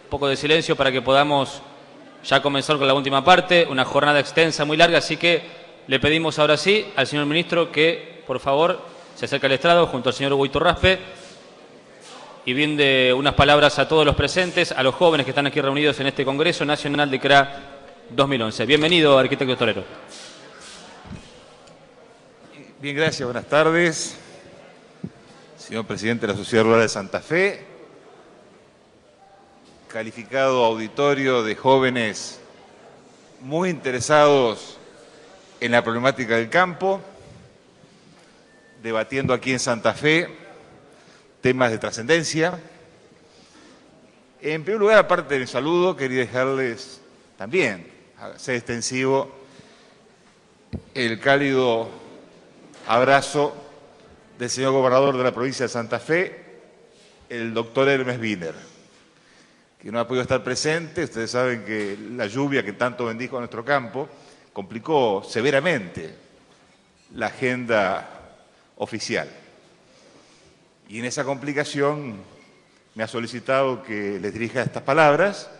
poco de silencio para que podamos ya comenzar con la última parte, una jornada extensa, muy larga, así que le pedimos ahora sí al señor ministro que, por favor, se acerque al estrado junto al señor Hugo Iturraspe y brinde unas palabras a todos los presentes, a los jóvenes que están aquí reunidos en este Congreso Nacional de CRA 2011. Bienvenido, arquitecto Torero. Bien, gracias, buenas tardes. Señor presidente de la Sociedad Rural de Santa Fe, calificado auditorio de jóvenes muy interesados en la problemática del campo, debatiendo aquí en Santa Fe temas de trascendencia. En primer lugar, aparte del saludo, quería dejarles también, ser extensivo, el cálido abrazo del señor gobernador de la provincia de Santa Fe, el doctor Hermes Wiener, que no ha podido estar presente. Ustedes saben que la lluvia que tanto bendijo a nuestro campo complicó severamente la agenda oficial. Y en esa complicación me ha solicitado que les dirija estas palabras,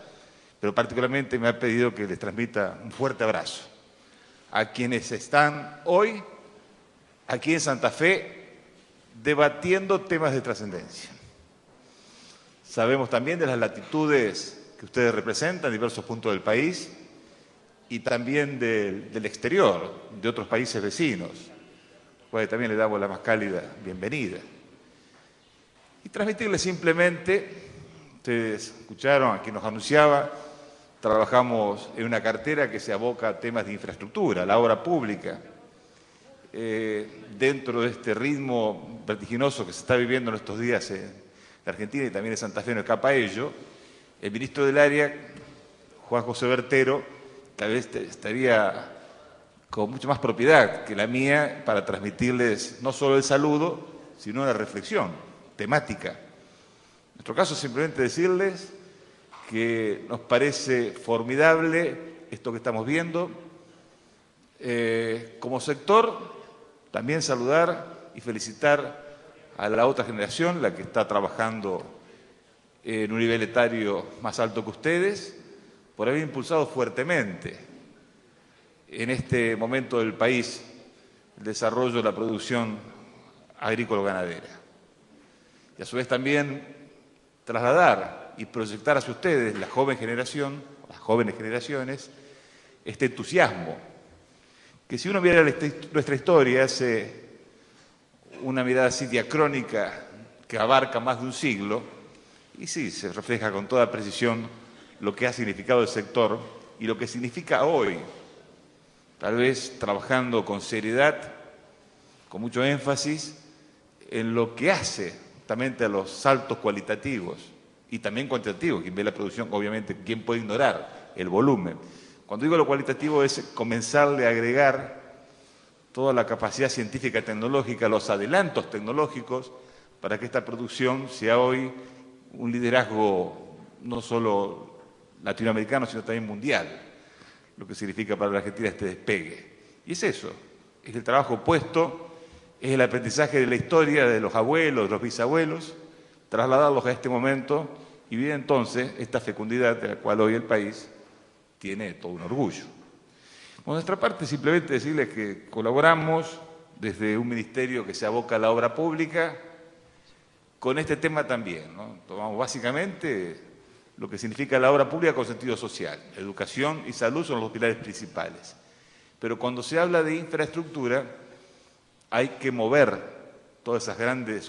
pero particularmente me ha pedido que les transmita un fuerte abrazo a quienes están hoy aquí en Santa Fe debatiendo temas de trascendencia. Sabemos también de las latitudes que ustedes representan en diversos puntos del país y también del exterior, de otros países vecinos, pues también le damos la más cálida bienvenida. Y transmitirles simplemente, ustedes escucharon a quien nos anunciaba, trabajamos en una cartera que se aboca a temas de infraestructura, la obra pública. Dentro de este ritmo vertiginoso que se está viviendo en estos días en Argentina y también en Santa Fe no escapa a ello, el ministro del área, Juan José Bertero, tal vez estaría con mucha más propiedad que la mía para transmitirles no solo el saludo, sino una reflexión temática. En nuestro caso, simplemente decirles que nos parece formidable esto que estamos viendo. Como sector, también saludar y felicitar a la otra generación, la que está trabajando en un nivel etario más alto que ustedes, por haber impulsado fuertemente en este momento del país el desarrollo de la producción agrícola-ganadera. Y a su vez también trasladar y proyectar hacia ustedes, la joven generación, las jóvenes generaciones, este entusiasmo que si uno mira nuestra historia, hace una mirada así diacrónica que abarca más de un siglo, y sí, se refleja con toda precisión lo que ha significado el sector y lo que significa hoy, tal vez trabajando con seriedad, con mucho énfasis, en lo que hace justamente a los saltos cualitativos y también cuantitativos. Quien ve la producción, obviamente, ¿quién puede ignorar el volumen? Cuando digo lo cualitativo es comenzarle a agregar toda la capacidad científica y tecnológica, los adelantos tecnológicos, para que esta producción sea hoy un liderazgo no solo latinoamericano, sino también mundial, lo que significa para la Argentina este despegue. Y es eso, es el trabajo puesto, es el aprendizaje de la historia de los abuelos, de los bisabuelos, trasladarlos a este momento y vivir entonces esta fecundidad de la cual hoy el país tiene todo un orgullo. Por nuestra parte, simplemente decirles que colaboramos desde un ministerio que se aboca a la obra pública con este tema también, ¿no? Tomamos básicamente lo que significa la obra pública con sentido social. Educación y salud son los pilares principales. Pero cuando se habla de infraestructura, hay que mover todos esos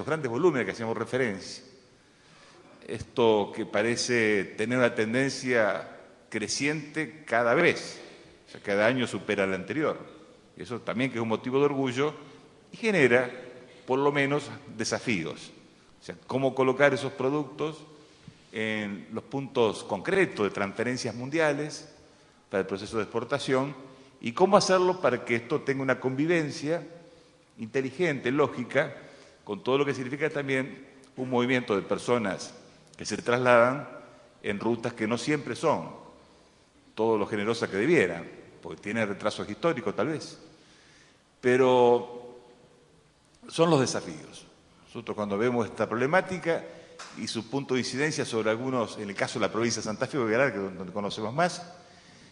grandes volúmenes que hacíamos referencia. Esto que parece tener una tendencia creciente cada vez, o sea, cada año supera al anterior. Eso también que es un motivo de orgullo y genera, por lo menos, desafíos. O sea, cómo colocar esos productos en los puntos concretos de transferencias mundiales para el proceso de exportación y cómo hacerlo para que esto tenga una convivencia inteligente, lógica, con todo lo que significa también un movimiento de personas que se trasladan en rutas que no siempre son todo lo generosas que debieran, porque tienen retrasos históricos tal vez. Pero son los desafíos. Nosotros cuando vemos esta problemática y su punto de incidencia sobre algunos, en el caso de la provincia de Santa Fe, que es donde conocemos más,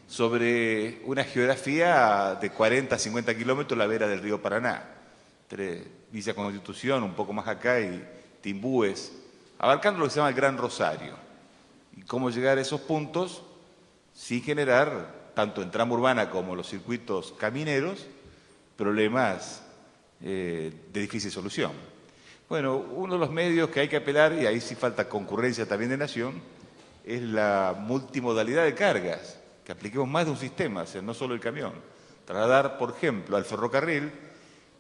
sobre una geografía de 40 a 50 kilómetros a la vera del río Paraná, entre Villa Constitución, un poco más acá, y Timbúes, abarcando lo que se llama el Gran Rosario. Y cómo llegar a esos puntos sin generar, tanto en tramo urbana como los circuitos camineros, problemas de difícil solución. Bueno, uno de los medios que hay que apelar, y ahí sí falta concurrencia también de Nación, es la multimodalidad de cargas, que apliquemos más de un sistema, o sea, no solo el camión. Trasladar, por ejemplo, al ferrocarril,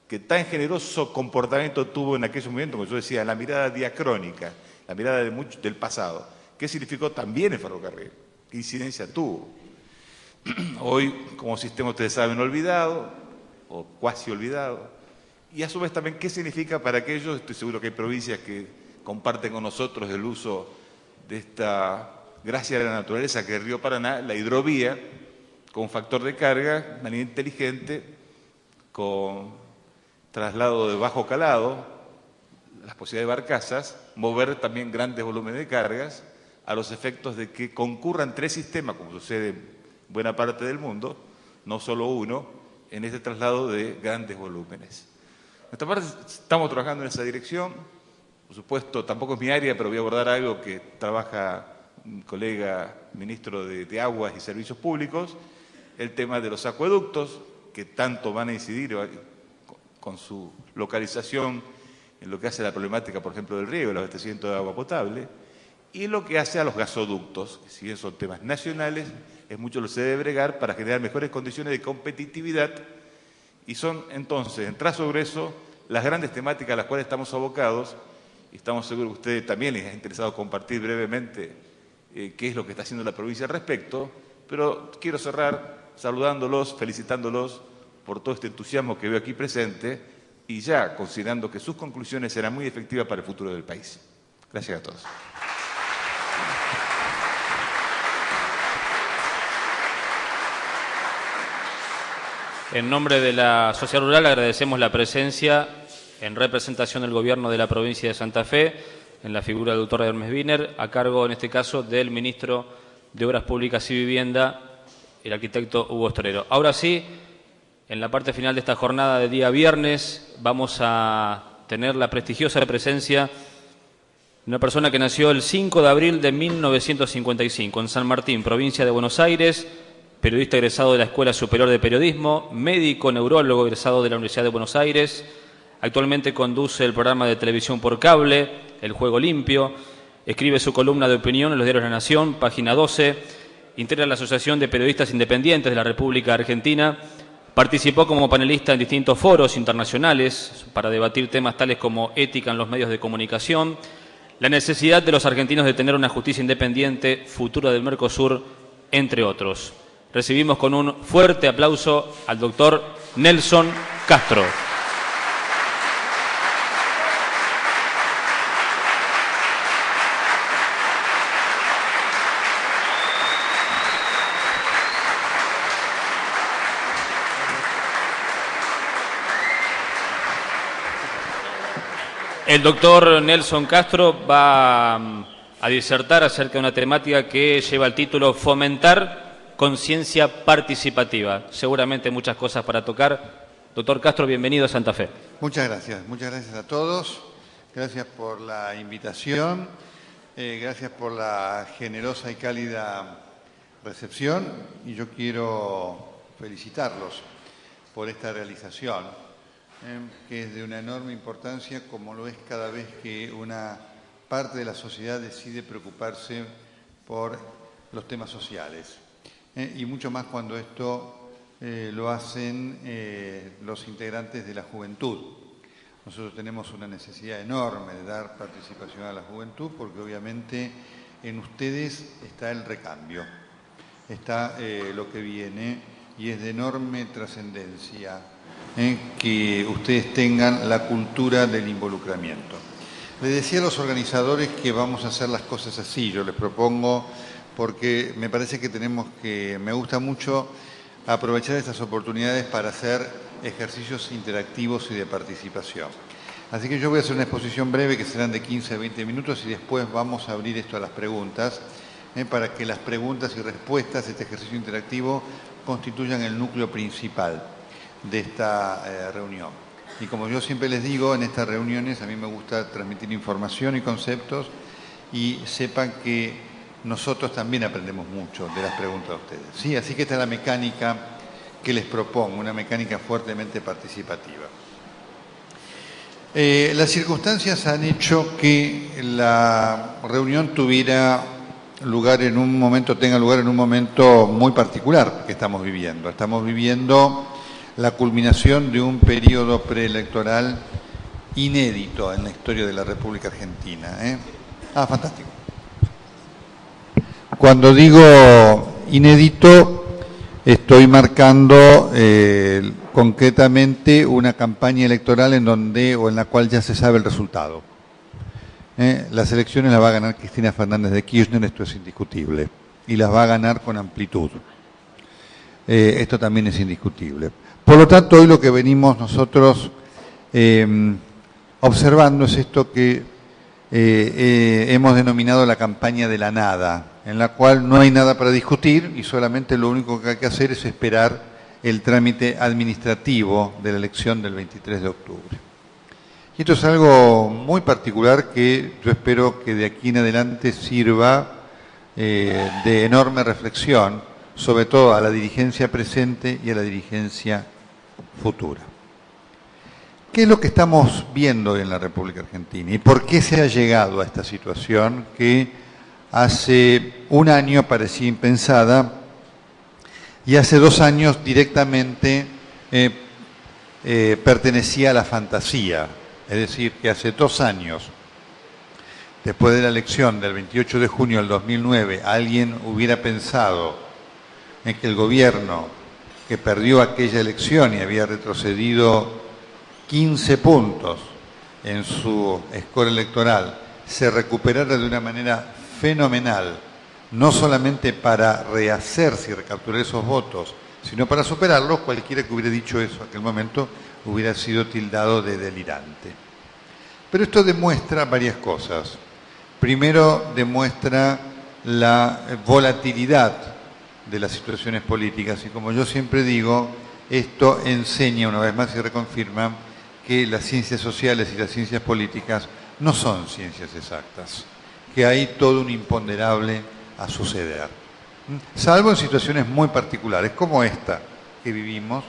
que tan generoso comportamiento tuvo en aquellos momentos, como yo decía, la mirada diacrónica, la mirada del pasado. ¿Qué significó también el ferrocarril? ¿Qué incidencia tuvo? Hoy, como sistema, ustedes saben, olvidado, o cuasi olvidado. Y a su vez también, ¿qué significa para aquellos? Estoy seguro que hay provincias que comparten con nosotros el uso de esta gracia de la naturaleza que es el río Paraná, la hidrovía, con factor de carga, de manera inteligente, con traslado de bajo calado, las posibilidades de barcazas, mover también grandes volúmenes de cargas, a los efectos de que concurran tres sistemas, como sucede en buena parte del mundo, no solo uno, en este traslado de grandes volúmenes. Nuestra parte estamos trabajando en esa dirección. Por supuesto, tampoco es mi área, pero voy a abordar algo que trabaja un colega ministro de Aguas y Servicios Públicos, el tema de los acueductos, que tanto van a incidir con su localización en lo que hace a la problemática, por ejemplo, del riego, el abastecimiento de agua potable, y lo que hace a los gasoductos, que si bien son temas nacionales, es mucho lo que se debe bregar para generar mejores condiciones de competitividad. Y son entonces, en trazo grueso, las grandes temáticas a las cuales estamos abocados, y estamos seguros que a ustedes también les ha interesado compartir brevemente qué es lo que está haciendo la provincia al respecto, pero quiero cerrar saludándolos, felicitándolos por todo este entusiasmo que veo aquí presente y ya considerando que sus conclusiones serán muy efectivas para el futuro del país. Gracias a todos. En nombre de la Sociedad Rural agradecemos la presencia en representación del Gobierno de la provincia de Santa Fe, en la figura del doctor Hermes Wiener, a cargo en este caso del Ministro de Obras Públicas y Vivienda, el arquitecto Hugo Storero. Ahora sí, en la parte final de esta jornada de día viernes, vamos a tener la prestigiosa presencia de una persona que nació el 5 de abril de 1955 en San Martín, provincia de Buenos Aires, periodista egresado de la Escuela Superior de Periodismo, médico neurólogo egresado de la Universidad de Buenos Aires. Actualmente conduce el programa de televisión por cable, El Juego Limpio, escribe su columna de opinión en los diarios La Nación, página 12, integra la Asociación de Periodistas Independientes de la República Argentina, participó como panelista en distintos foros internacionales para debatir temas tales como ética en los medios de comunicación, la necesidad de los argentinos de tener una justicia independiente, futura del Mercosur, entre otros. Recibimos con un fuerte aplauso al doctor Nelson Castro. El doctor Nelson Castro va a disertar acerca de una temática que lleva el título Fomentar conciencia participativa. Seguramente muchas cosas para tocar. Doctor Castro, bienvenido a Santa Fe. Muchas gracias a todos. Gracias por la invitación, gracias por la generosa y cálida recepción. Y yo quiero felicitarlos por esta realización, que es de una enorme importancia, como lo es cada vez que una parte de la sociedad decide preocuparse por los temas sociales. Y mucho más cuando esto lo hacen los integrantes de la juventud. Nosotros tenemos una necesidad enorme de dar participación a la juventud porque obviamente en ustedes está el recambio, está lo que viene y es de enorme trascendencia que ustedes tengan la cultura del involucramiento. Les decía a los organizadores que vamos a hacer las cosas así, yo les propongo, porque me parece que me gusta mucho aprovechar estas oportunidades para hacer ejercicios interactivos y de participación. Así que yo voy a hacer una exposición breve que serán de 15 a 20 minutos y después vamos a abrir esto a las preguntas, para que las preguntas y respuestas, este ejercicio interactivo, constituyan el núcleo principal de esta reunión. Y como yo siempre les digo, en estas reuniones a mí me gusta transmitir información y conceptos y sepan que nosotros también aprendemos mucho de las preguntas de ustedes. ¿Sí? Así que esta es la mecánica que les propongo, una mecánica fuertemente participativa. Las circunstancias han hecho que la reunión tenga lugar en un momento muy particular que estamos viviendo. Estamos viviendo la culminación de un periodo preelectoral inédito en la historia de la República Argentina. Fantástico. Cuando digo inédito, estoy marcando concretamente una campaña electoral en la cual ya se sabe el resultado. Las elecciones las va a ganar Cristina Fernández de Kirchner, esto es indiscutible, y las va a ganar con amplitud. Esto también es indiscutible. Por lo tanto, hoy lo que venimos nosotros observando es esto que hemos denominado la campaña de la nada, en la cual no hay nada para discutir y solamente lo único que hay que hacer es esperar el trámite administrativo de la elección del 23 de octubre. Y esto es algo muy particular que yo espero que de aquí en adelante sirva de enorme reflexión, sobre todo a la dirigencia presente y a la dirigencia futura. ¿Qué es lo que estamos viendo en la República Argentina y por qué se ha llegado a esta situación que hace un año parecía impensada y hace 2 años directamente pertenecía a la fantasía? Es decir, que hace 2 años, después de la elección del 28 de junio del 2009, alguien hubiera pensado en que el gobierno que perdió aquella elección y había retrocedido 15 puntos en su score electoral, se recuperara de una manera fenomenal, no solamente para rehacerse y recapturar esos votos, sino para superarlos. Cualquiera que hubiera dicho eso en aquel momento hubiera sido tildado de delirante. Pero esto demuestra varias cosas. Primero, demuestra la volatilidad de las situaciones políticas y, como yo siempre digo, esto enseña una vez más y reconfirma que las ciencias sociales y las ciencias políticas no son ciencias exactas, que hay todo un imponderable a suceder, salvo en situaciones muy particulares como esta que vivimos,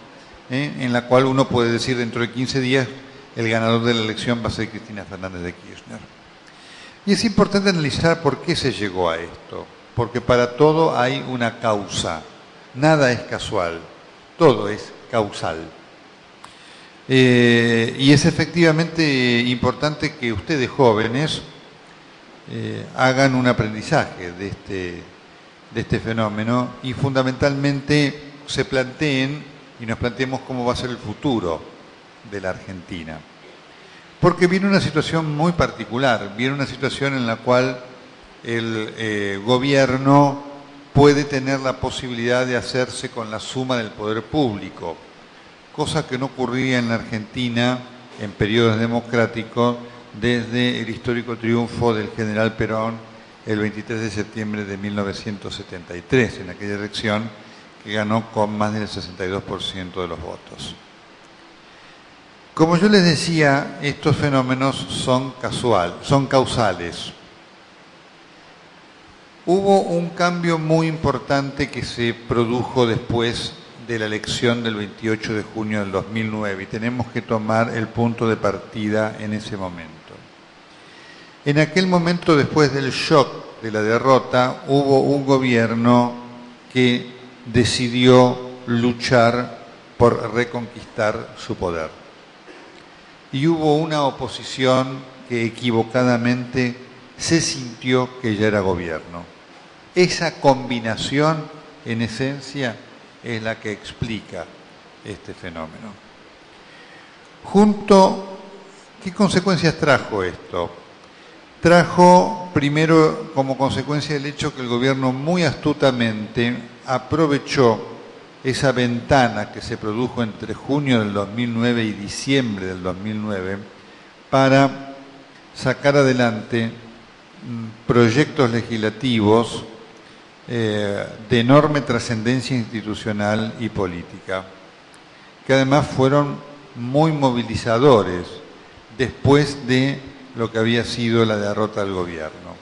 en la cual uno puede decir dentro de 15 días el ganador de la elección va a ser Cristina Fernández de Kirchner. Y es importante analizar por qué se llegó a esto, porque para todo hay una causa, nada es casual, todo es causal. Y es efectivamente importante que ustedes jóvenes hagan un aprendizaje de este fenómeno y fundamentalmente se planteen y nos planteemos cómo va a ser el futuro de la Argentina. Porque viene una situación muy particular, viene una situación en la cual el gobierno puede tener la posibilidad de hacerse con la suma del poder público, cosa que no ocurría en la Argentina en periodos democráticos desde el histórico triunfo del general Perón el 23 de septiembre de 1973, en aquella elección que ganó con más del 62% de los votos. Como yo les decía, estos fenómenos son causales. Hubo un cambio muy importante que se produjo después de la elección del 28 de junio del 2009 y tenemos que tomar el punto de partida en ese momento. En aquel momento, después del shock de la derrota, hubo un gobierno que decidió luchar por reconquistar su poder. Y hubo una oposición que equivocadamente se sintió que ya era gobierno. Esa combinación, en esencia, es la que explica este fenómeno. ¿Qué consecuencias trajo esto? Trajo, primero, como consecuencia el hecho que el gobierno muy astutamente aprovechó esa ventana que se produjo entre junio del 2009 y diciembre del 2009 para sacar adelante proyectos legislativos de enorme trascendencia institucional y política, que además fueron muy movilizadores después de lo que había sido la derrota del gobierno.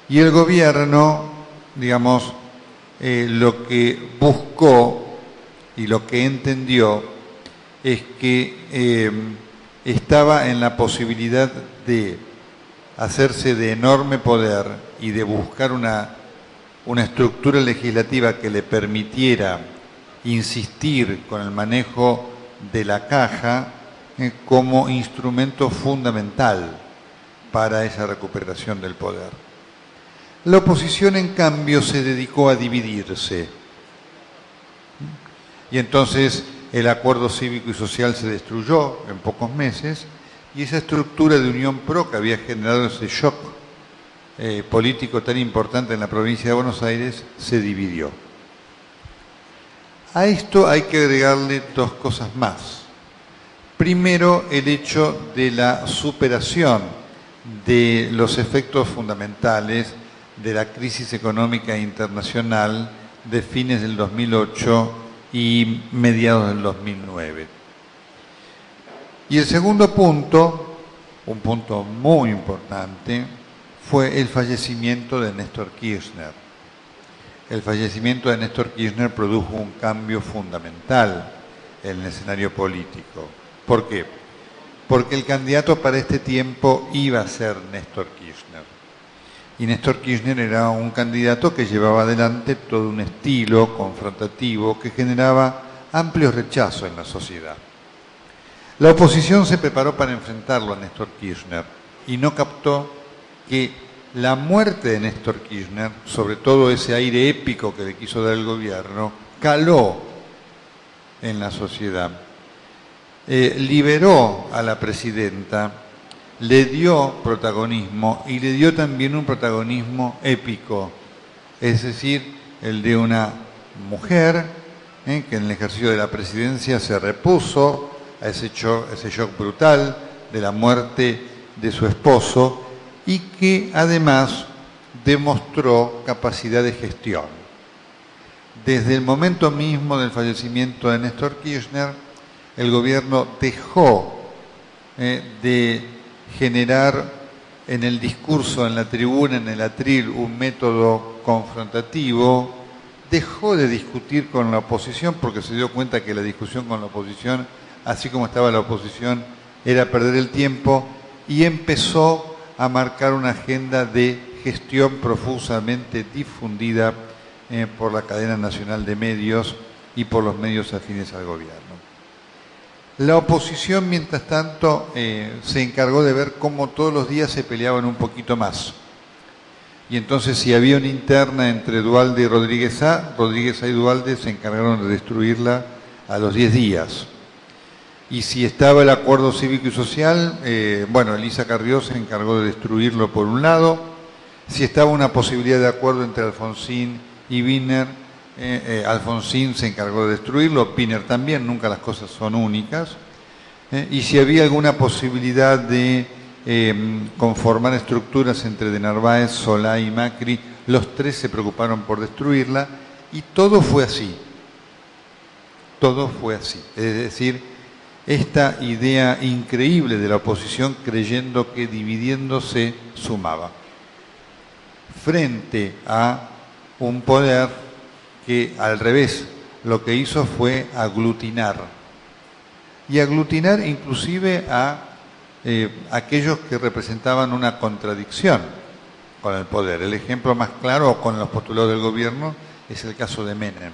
Y el gobierno, digamos, lo que buscó y lo que entendió es que estaba en la posibilidad de hacerse de enorme poder y de buscar una estructura legislativa que le permitiera insistir con el manejo de la caja como instrumento fundamental para esa recuperación del poder. La oposición, en cambio, se dedicó a dividirse. Y entonces el acuerdo cívico y social se destruyó en pocos meses y esa estructura de Unión Pro que había generado ese shock político tan importante en la provincia de Buenos Aires se dividió. A esto hay que agregarle dos cosas más. Primero, el hecho de la superación de los efectos fundamentales de la crisis económica internacional de fines del 2008 y mediados del 2009. Y el segundo punto, un punto muy importante, fue el fallecimiento de Néstor Kirchner. El fallecimiento de Néstor Kirchner produjo un cambio fundamental en el escenario político. ¿Por qué? Porque el candidato para este tiempo iba a ser Néstor Kirchner. Y Néstor Kirchner era un candidato que llevaba adelante todo un estilo confrontativo que generaba amplio rechazo en la sociedad. La oposición se preparó para enfrentarlo a Néstor Kirchner y no captó que la muerte de Néstor Kirchner, sobre todo ese aire épico que le quiso dar el gobierno, caló en la sociedad. Liberó a la presidenta, le dio protagonismo y le dio también un protagonismo épico, es decir, el de una mujer que en el ejercicio de la presidencia se repuso a ese shock brutal de la muerte de su esposo y que además demostró capacidad de gestión. Desde el momento mismo del fallecimiento de Néstor Kirchner, el gobierno dejó de generar en el discurso, en la tribuna, en el atril, un método confrontativo, dejó de discutir con la oposición porque se dio cuenta que la discusión con la oposición, así como estaba la oposición, era perder el tiempo y empezó a marcar una agenda de gestión profusamente difundida por la cadena nacional de medios y por los medios afines al gobierno. La oposición, mientras tanto, se encargó de ver cómo todos los días se peleaban un poquito más. Y entonces, si había una interna entre Duhalde y Rodríguez A y Duhalde se encargaron de destruirla a los 10 días. Y si estaba el acuerdo cívico y social, Elisa Carrió se encargó de destruirlo por un lado. Si estaba una posibilidad de acuerdo entre Alfonsín y Wiener, Alfonsín se encargó de destruirlo, Wiener también, nunca las cosas son únicas. Y si había alguna posibilidad de conformar estructuras entre de Narváez, Solá y Macri, los tres se preocuparon por destruirla y todo fue así. Todo fue así. Es decir, esta idea increíble de la oposición creyendo que dividiéndose sumaba. Frente a un poder que al revés lo que hizo fue aglutinar. Y aglutinar inclusive a aquellos que representaban una contradicción con el poder. El ejemplo más claro con los postulados del gobierno es el caso de Menem.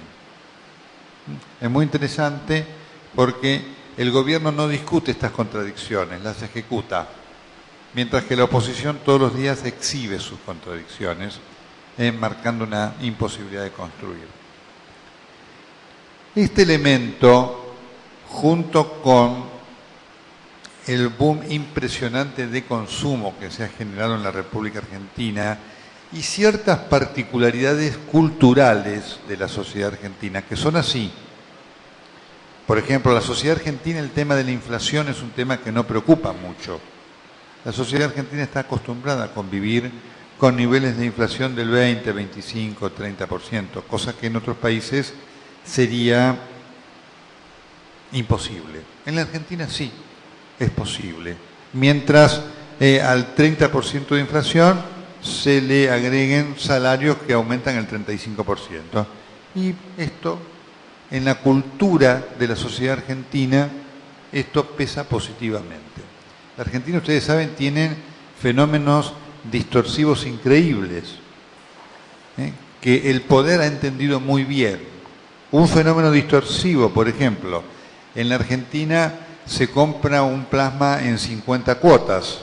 Es muy interesante porque el gobierno no discute estas contradicciones, las ejecuta, mientras que la oposición todos los días exhibe sus contradicciones, marcando una imposibilidad de construir. Este elemento, junto con el boom impresionante de consumo que se ha generado en la República Argentina y ciertas particularidades culturales de la sociedad argentina, que son así. Por ejemplo, la sociedad argentina, el tema de la inflación es un tema que no preocupa mucho. La sociedad argentina está acostumbrada a convivir con niveles de inflación del 20, 25, 30%, cosa que en otros países sería imposible. En la Argentina sí, es posible. Mientras al 30% de inflación se le agreguen salarios que aumentan el 35%. Y esto, en la cultura de la sociedad argentina, esto pesa positivamente. La Argentina, ustedes saben, tiene fenómenos distorsivos increíbles, que el poder ha entendido muy bien. Un fenómeno distorsivo, por ejemplo, en la Argentina se compra un plasma en 50 cuotas,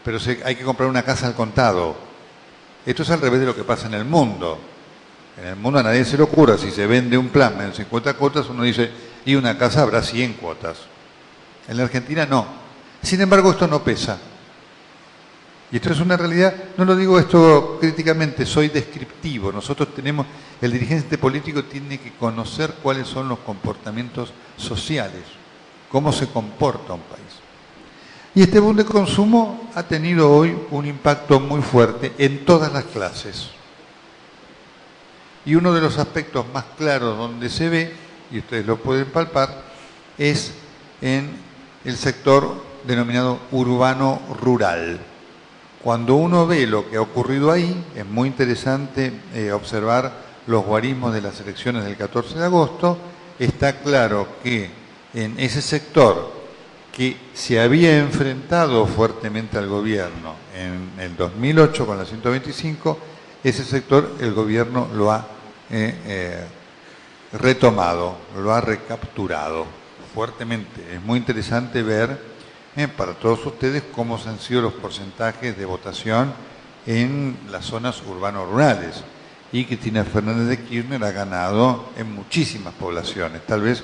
pero hay que comprar una casa al contado. Esto es al revés de lo que pasa en el mundo. En el mundo a nadie se le ocurra, si se vende un plasma en 50 cuotas, uno dice, y una casa habrá 100 cuotas. En la Argentina no. Sin embargo, esto no pesa. Y esto es una realidad, no lo digo esto críticamente, soy descriptivo. Nosotros tenemos, el dirigente político tiene que conocer cuáles son los comportamientos sociales, cómo se comporta un país. Y este boom de consumo ha tenido hoy un impacto muy fuerte en todas las clases. Y uno de los aspectos más claros donde se ve, y ustedes lo pueden palpar, es en el sector denominado urbano-rural. Cuando uno ve lo que ha ocurrido ahí, es muy interesante observar los guarismos de las elecciones del 14 de agosto, está claro que en ese sector que se había enfrentado fuertemente al gobierno en el 2008 con la 125, ese sector el gobierno lo ha retomado, lo ha recapturado fuertemente. Es muy interesante ver para todos ustedes cómo han sido los porcentajes de votación en las zonas urbano-rurales. Y Cristina Fernández de Kirchner ha ganado en muchísimas poblaciones. Tal vez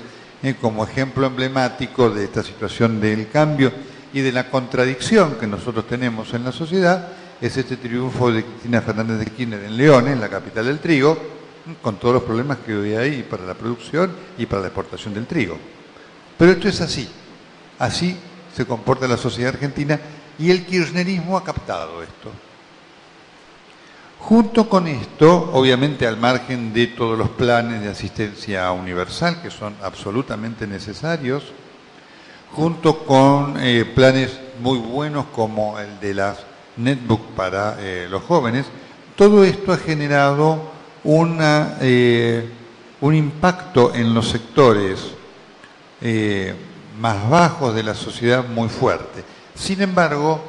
como ejemplo emblemático de esta situación del cambio y de la contradicción que nosotros tenemos en la sociedad es este triunfo de Cristina Fernández de Kirchner en Leones, la capital del trigo, con todos los problemas que hoy hay para la producción y para la exportación del trigo. Pero esto es así. Así se comporta la sociedad argentina y el kirchnerismo ha captado esto. Junto con esto, obviamente al margen de todos los planes de asistencia universal que son absolutamente necesarios, junto con planes muy buenos como el de las netbook para los jóvenes, todo esto ha generado un impacto en los sectores más bajos de la sociedad muy fuerte. Sin embargo,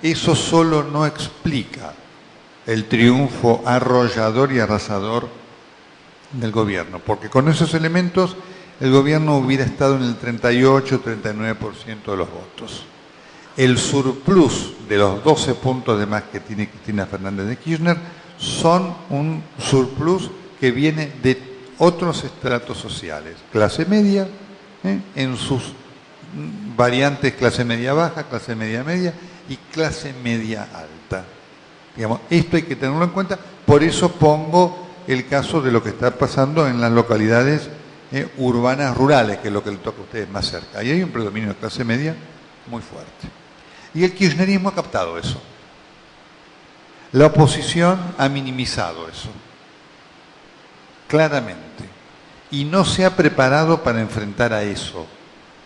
eso solo no explica el triunfo arrollador y arrasador del gobierno, porque con esos elementos el gobierno hubiera estado en el 38-39% de los votos. El surplus de los 12 puntos de más que tiene Cristina Fernández de Kirchner son un surplus que viene de otros estratos sociales, clase media, en sus variantes clase media baja, clase media media y clase media alta. Digamos, esto hay que tenerlo en cuenta, por eso pongo el caso de lo que está pasando en las localidades urbanas rurales, que es lo que le toca a ustedes más cerca. Ahí hay un predominio de clase media muy fuerte. Y el kirchnerismo ha captado eso. La oposición ha minimizado eso, claramente. Y no se ha preparado para enfrentar a eso,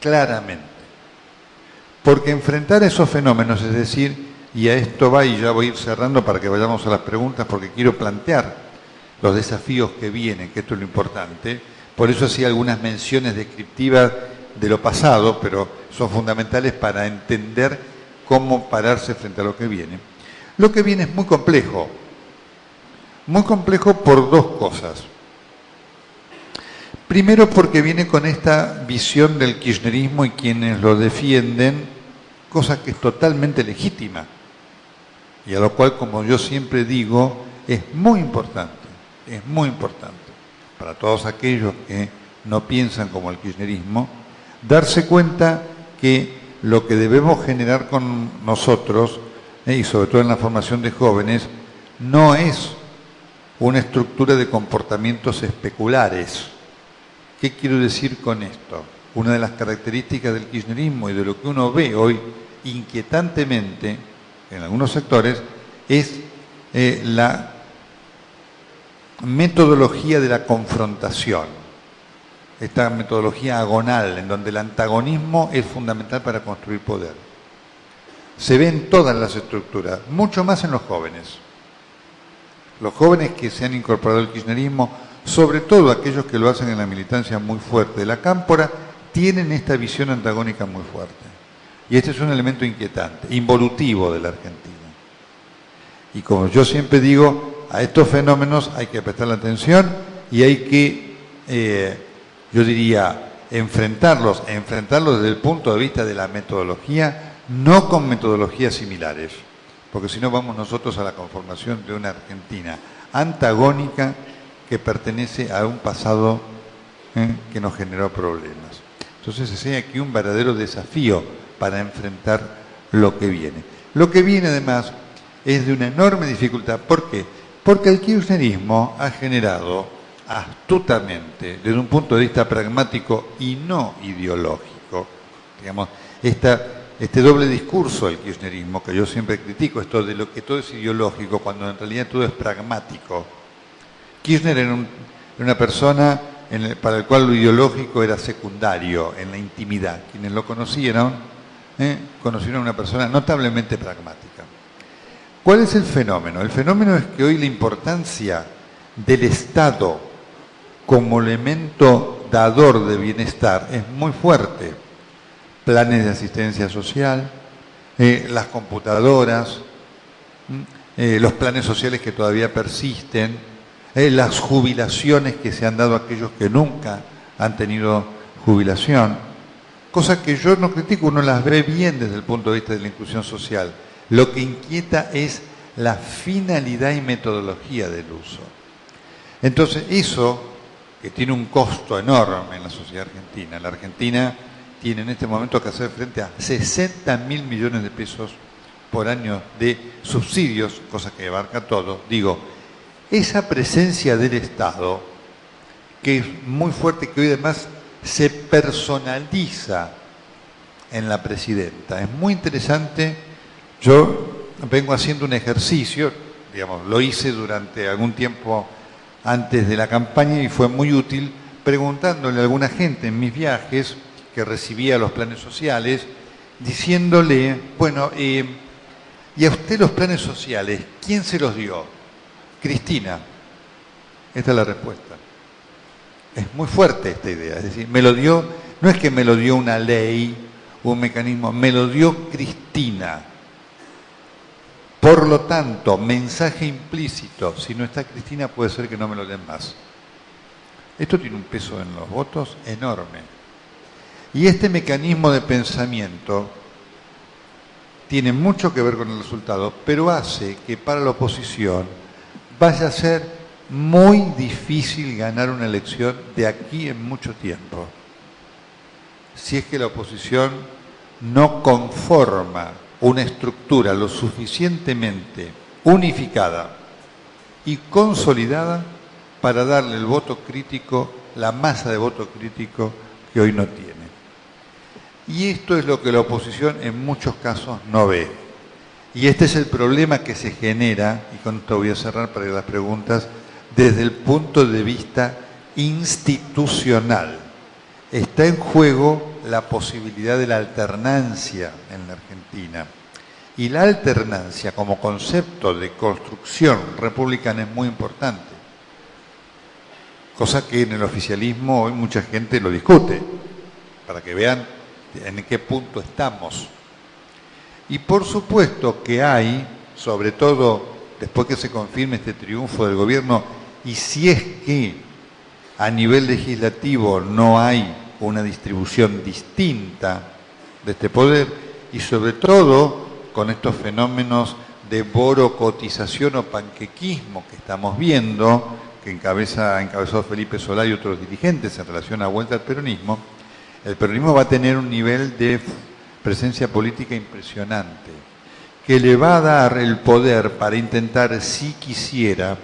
claramente. Porque enfrentar esos fenómenos, es decir, y a esto va, y ya voy a ir cerrando para que vayamos a las preguntas, porque quiero plantear los desafíos que vienen, que esto es lo importante. Por eso hacía algunas menciones descriptivas de lo pasado, pero son fundamentales para entender cómo pararse frente a lo que viene. Lo que viene es muy complejo por dos cosas. Primero, porque viene con esta visión del kirchnerismo y quienes lo defienden, cosa que es totalmente legítima, y a lo cual, como yo siempre digo, es muy importante para todos aquellos que no piensan como el kirchnerismo, darse cuenta que lo que debemos generar con nosotros, y sobre todo en la formación de jóvenes, no es una estructura de comportamientos especulares. ¿Qué quiero decir con esto? Una de las características del kirchnerismo y de lo que uno ve hoy inquietantemente, en algunos sectores, es la metodología de la confrontación, esta metodología agonal, en donde el antagonismo es fundamental para construir poder. Se ve en todas las estructuras, mucho más en los jóvenes. Los jóvenes que se han incorporado al kirchnerismo, sobre todo aquellos que lo hacen en la militancia muy fuerte de la cámpora, tienen esta visión antagónica muy fuerte. Y este es un elemento inquietante, involutivo de la Argentina. Y como yo siempre digo, a estos fenómenos hay que prestarle atención y hay que, yo diría, enfrentarlos desde el punto de vista de la metodología, no con metodologías similares, porque si no vamos nosotros a la conformación de una Argentina antagónica que pertenece a un pasado que nos generó problemas. Entonces ese es aquí un verdadero desafío para enfrentar lo que viene. Lo que viene además es de una enorme dificultad. ¿Por qué? Porque el kirchnerismo ha generado astutamente, desde un punto de vista pragmático y no ideológico, digamos, este doble discurso del kirchnerismo, que yo siempre critico, esto de lo que todo es ideológico, cuando en realidad todo es pragmático. Kirchner era una persona para el cual lo ideológico era secundario en la intimidad. Quienes lo conocieron a una persona notablemente pragmática. ¿Cuál es el fenómeno? El fenómeno es que hoy la importancia del Estado como elemento dador de bienestar es muy fuerte. Planes de asistencia social, las computadoras, los planes sociales que todavía persisten, las jubilaciones que se han dado a aquellos que nunca han tenido jubilación, cosas que yo no critico, uno las ve bien desde el punto de vista de la inclusión social. Lo que inquieta es la finalidad y metodología del uso. Entonces, eso que tiene un costo enorme en la sociedad argentina. La Argentina tiene en este momento que hacer frente a 60.000 millones de pesos por año de subsidios, cosa que abarca todo. Digo, esa presencia del Estado, que es muy fuerte, que hoy además se personaliza en la presidenta. Es muy interesante. Yo vengo haciendo un ejercicio, digamos, lo hice durante algún tiempo antes de la campaña y fue muy útil, preguntándole a alguna gente en mis viajes que recibía los planes sociales, diciéndole, bueno, y a usted los planes sociales, ¿quién se los dio? Cristina. Esta es la respuesta. Es muy fuerte esta idea, es decir, me lo dio, no es que me lo dio una ley, un mecanismo, me lo dio Cristina. Por lo tanto, mensaje implícito, si no está Cristina puede ser que no me lo den más. Esto tiene un peso en los votos enorme. Y este mecanismo de pensamiento tiene mucho que ver con el resultado, pero hace que para la oposición vaya a ser muy difícil ganar una elección de aquí en mucho tiempo. Si es que la oposición no conforma una estructura lo suficientemente unificada y consolidada para darle el voto crítico, la masa de voto crítico que hoy no tiene. Y esto es lo que la oposición en muchos casos no ve. Y este es el problema que se genera, y con esto voy a cerrar para ir a las preguntas, desde el punto de vista institucional. Está en juego la posibilidad de la alternancia en la Argentina. Y la alternancia como concepto de construcción republicana es muy importante. Cosa que en el oficialismo hoy mucha gente lo discute, para que vean en qué punto estamos. Y por supuesto que hay, sobre todo después que se confirme este triunfo del gobierno, y si es que a nivel legislativo no hay una distribución distinta de este poder, y sobre todo con estos fenómenos de borocotización o panquequismo que estamos viendo, que encabezó Felipe Solá y otros dirigentes en relación a vuelta al peronismo, el peronismo va a tener un nivel de presencia política impresionante, que le va a dar el poder para intentar, si quisiera,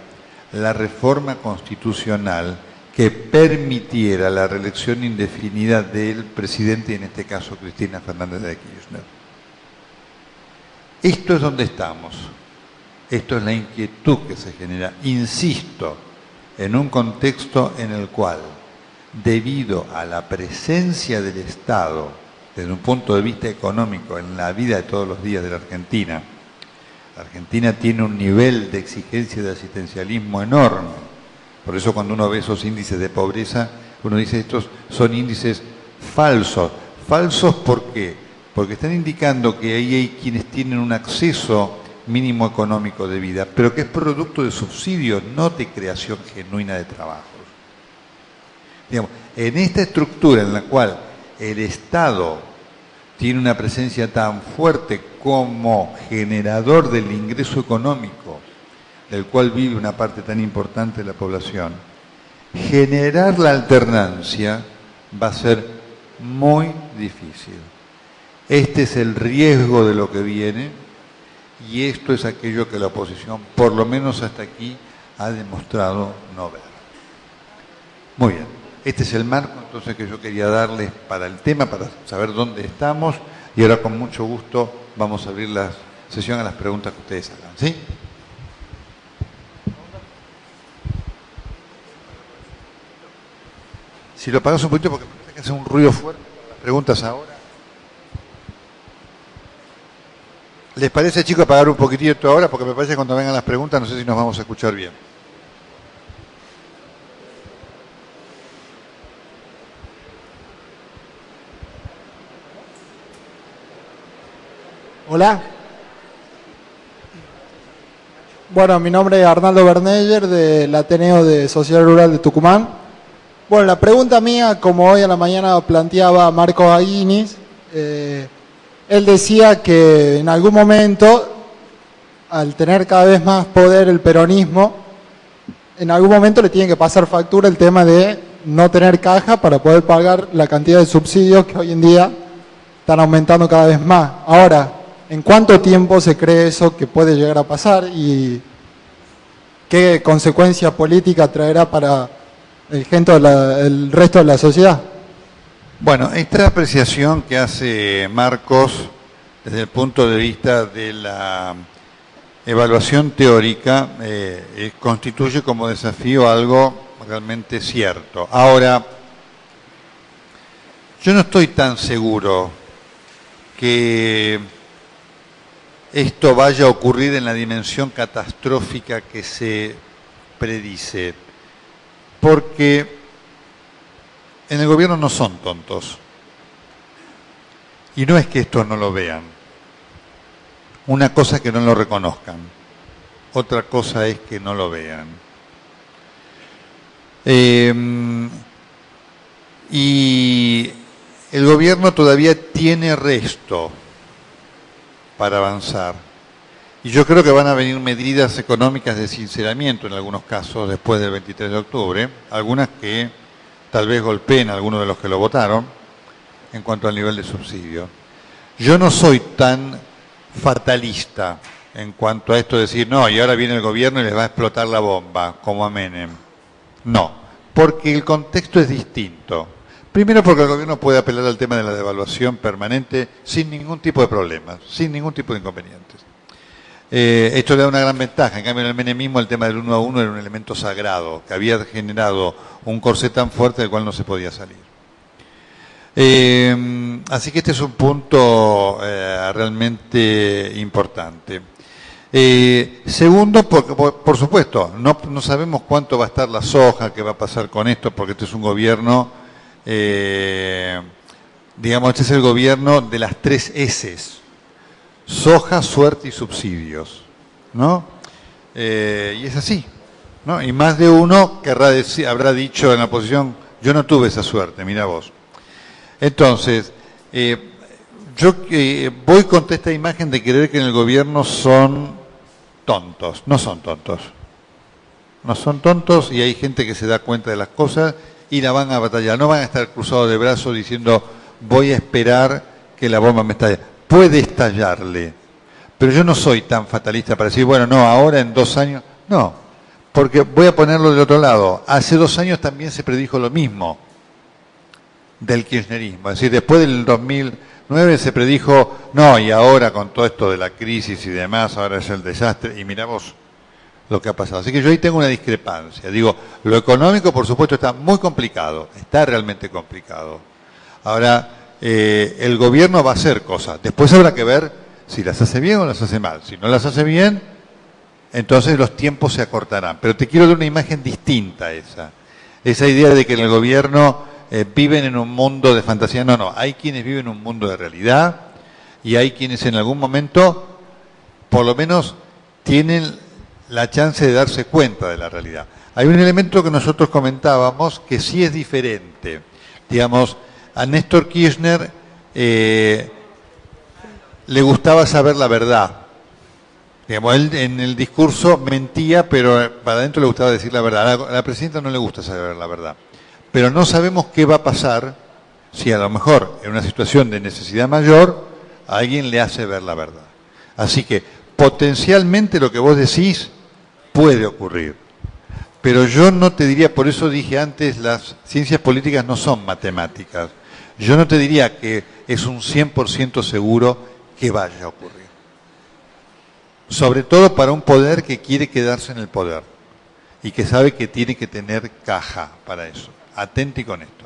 la reforma constitucional que permitiera la reelección indefinida del presidente, y en este caso Cristina Fernández de Kirchner. Esto es donde estamos. Esto es la inquietud que se genera. Insisto, en un contexto en el cual, debido a la presencia del Estado, desde un punto de vista económico, en la vida de todos los días de la Argentina tiene un nivel de exigencia de asistencialismo enorme. Por eso cuando uno ve esos índices de pobreza, uno dice estos son índices falsos. ¿Falsos por qué? Porque están indicando que ahí hay quienes tienen un acceso mínimo económico de vida, pero que es producto de subsidios, no de creación genuina de trabajos. Digamos, en esta estructura en la cual el Estado tiene una presencia tan fuerte como generador del ingreso económico, del cual vive una parte tan importante de la población, generar la alternancia va a ser muy difícil. Este es el riesgo de lo que viene y esto es aquello que la oposición, por lo menos hasta aquí, ha demostrado no ver. Muy bien, este es el marco entonces que yo quería darles para el tema, para saber dónde estamos y ahora con mucho gusto vamos a abrir la sesión a las preguntas que ustedes hagan. ¿Sí? Si lo apagas un poquito porque me parece que hace un ruido fuerte con las preguntas ahora. ¿Les parece, chicos, apagar un poquitito ahora? Porque me parece que cuando vengan las preguntas no sé si nos vamos a escuchar bien. Hola. Bueno, mi nombre es Arnaldo Berneyer del Ateneo de Sociedad Rural de Tucumán. Bueno, la pregunta mía, como hoy a la mañana planteaba Marcos Aguinis, él decía que en algún momento, al tener cada vez más poder el peronismo, en algún momento le tiene que pasar factura el tema de no tener caja para poder pagar la cantidad de subsidios que hoy en día están aumentando cada vez más. Ahora, ¿en cuánto tiempo se cree eso que puede llegar a pasar y qué consecuencia política traerá para el resto de la sociedad? Bueno, esta apreciación que hace Marcos desde el punto de vista de la evaluación teórica constituye como desafío algo realmente cierto. Ahora, yo no estoy tan seguro que esto vaya a ocurrir en la dimensión catastrófica que se predice, porque en el gobierno no son tontos. Y no es que estos no lo vean. Una cosa es que no lo reconozcan. Otra cosa es que no lo vean. Y el gobierno todavía tiene resto para avanzar. Y yo creo que van a venir medidas económicas de sinceramiento en algunos casos después del 23 de octubre, algunas que tal vez golpeen a algunos de los que lo votaron en cuanto al nivel de subsidio. Yo no soy tan fatalista en cuanto a esto de decir, no, y ahora viene el gobierno y les va a explotar la bomba, como a Menem. No, porque el contexto es distinto. Primero porque el gobierno puede apelar al tema de la devaluación permanente sin ningún tipo de problemas, sin ningún tipo de inconvenientes. Esto le da una gran ventaja. En cambio, en el menemismo el tema del 1 a 1 era un elemento sagrado, que había generado un corsé tan fuerte del cual no se podía salir. Así que este es un punto realmente importante. Segundo, porque, por supuesto, no sabemos cuánto va a estar la soja, qué va a pasar con esto, porque este es un gobierno, digamos, este es el gobierno de las 3 S's. Soja, suerte y subsidios, ¿no? Y es así, ¿no? Y más de uno habrá dicho en la oposición, yo no tuve esa suerte, mira vos. Entonces, yo voy contra esta imagen de creer que en el gobierno son tontos. No son tontos. No son tontos y hay gente que se da cuenta de las cosas y la van a batallar. No van a estar cruzados de brazos diciendo, voy a esperar que la bomba me estalle. Puede estallarle, pero yo no soy tan fatalista para decir, bueno, no, ahora en 2 años, no, porque voy a ponerlo del otro lado. Hace 2 años también se predijo lo mismo. del kirchnerismo. Es decir, después del 2009 se predijo, no, y ahora con todo esto de la crisis y demás, ahora es el desastre, y miramos lo que ha pasado. Así que yo ahí tengo una discrepancia. Digo, lo económico, por supuesto, está muy complicado, está realmente complicado. Ahora, el gobierno va a hacer cosas. Después habrá que ver si las hace bien o las hace mal. Si no las hace bien, entonces los tiempos se acortarán. Pero te quiero dar una imagen distinta a esa. Esa idea de que en el gobierno viven en un mundo de fantasía. No, no. Hay quienes viven en un mundo de realidad y hay quienes en algún momento, por lo menos, tienen la chance de darse cuenta de la realidad. Hay un elemento que nosotros comentábamos que sí es diferente. Digamos, a Néstor Kirchner le gustaba saber la verdad. Digamos, él en el discurso mentía, pero para adentro le gustaba decir la verdad. A la presidenta no le gusta saber la verdad. Pero no sabemos qué va a pasar si a lo mejor en una situación de necesidad mayor a alguien le hace ver la verdad. Así que potencialmente lo que vos decís puede ocurrir. Pero yo no te diría, por eso dije antes, las ciencias políticas no son matemáticas. Yo no te diría que es un 100% seguro que vaya a ocurrir. Sobre todo para un poder que quiere quedarse en el poder y que sabe que tiene que tener caja para eso. Atenti con esto.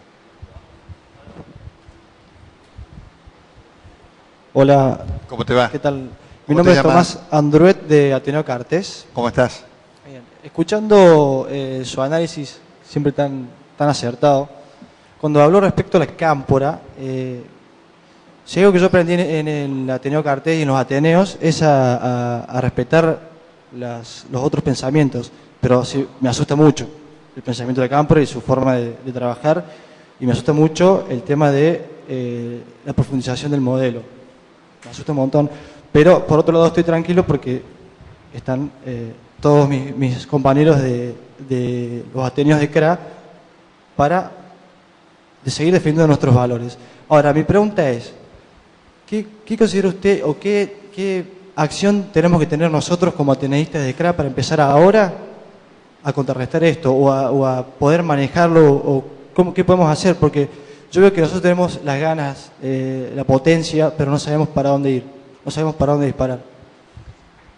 Hola. ¿Cómo te va? ¿Qué tal? Mi nombre es Tomás Andruet de Ateneo Cartes. ¿Cómo estás? Bien. Escuchando su análisis siempre tan acertado, cuando habló respecto a la cámpora, si algo que yo aprendí en el Ateneo Cartes y en los Ateneos es a respetar los otros pensamientos, pero sí, me asusta mucho el pensamiento de la cámpora y su forma de trabajar, y me asusta mucho el tema de la profundización del modelo. Me asusta un montón, pero por otro lado estoy tranquilo porque están todos mis compañeros de los Ateneos de CRA para seguir defendiendo nuestros valores. Ahora, mi pregunta es, ¿qué considera usted o qué acción tenemos que tener nosotros como ateneístas de CRA para empezar ahora a contrarrestar esto o a poder manejarlo? O ¿qué podemos hacer? Porque yo veo que nosotros tenemos las ganas, la potencia, pero no sabemos para dónde ir, no sabemos para dónde disparar.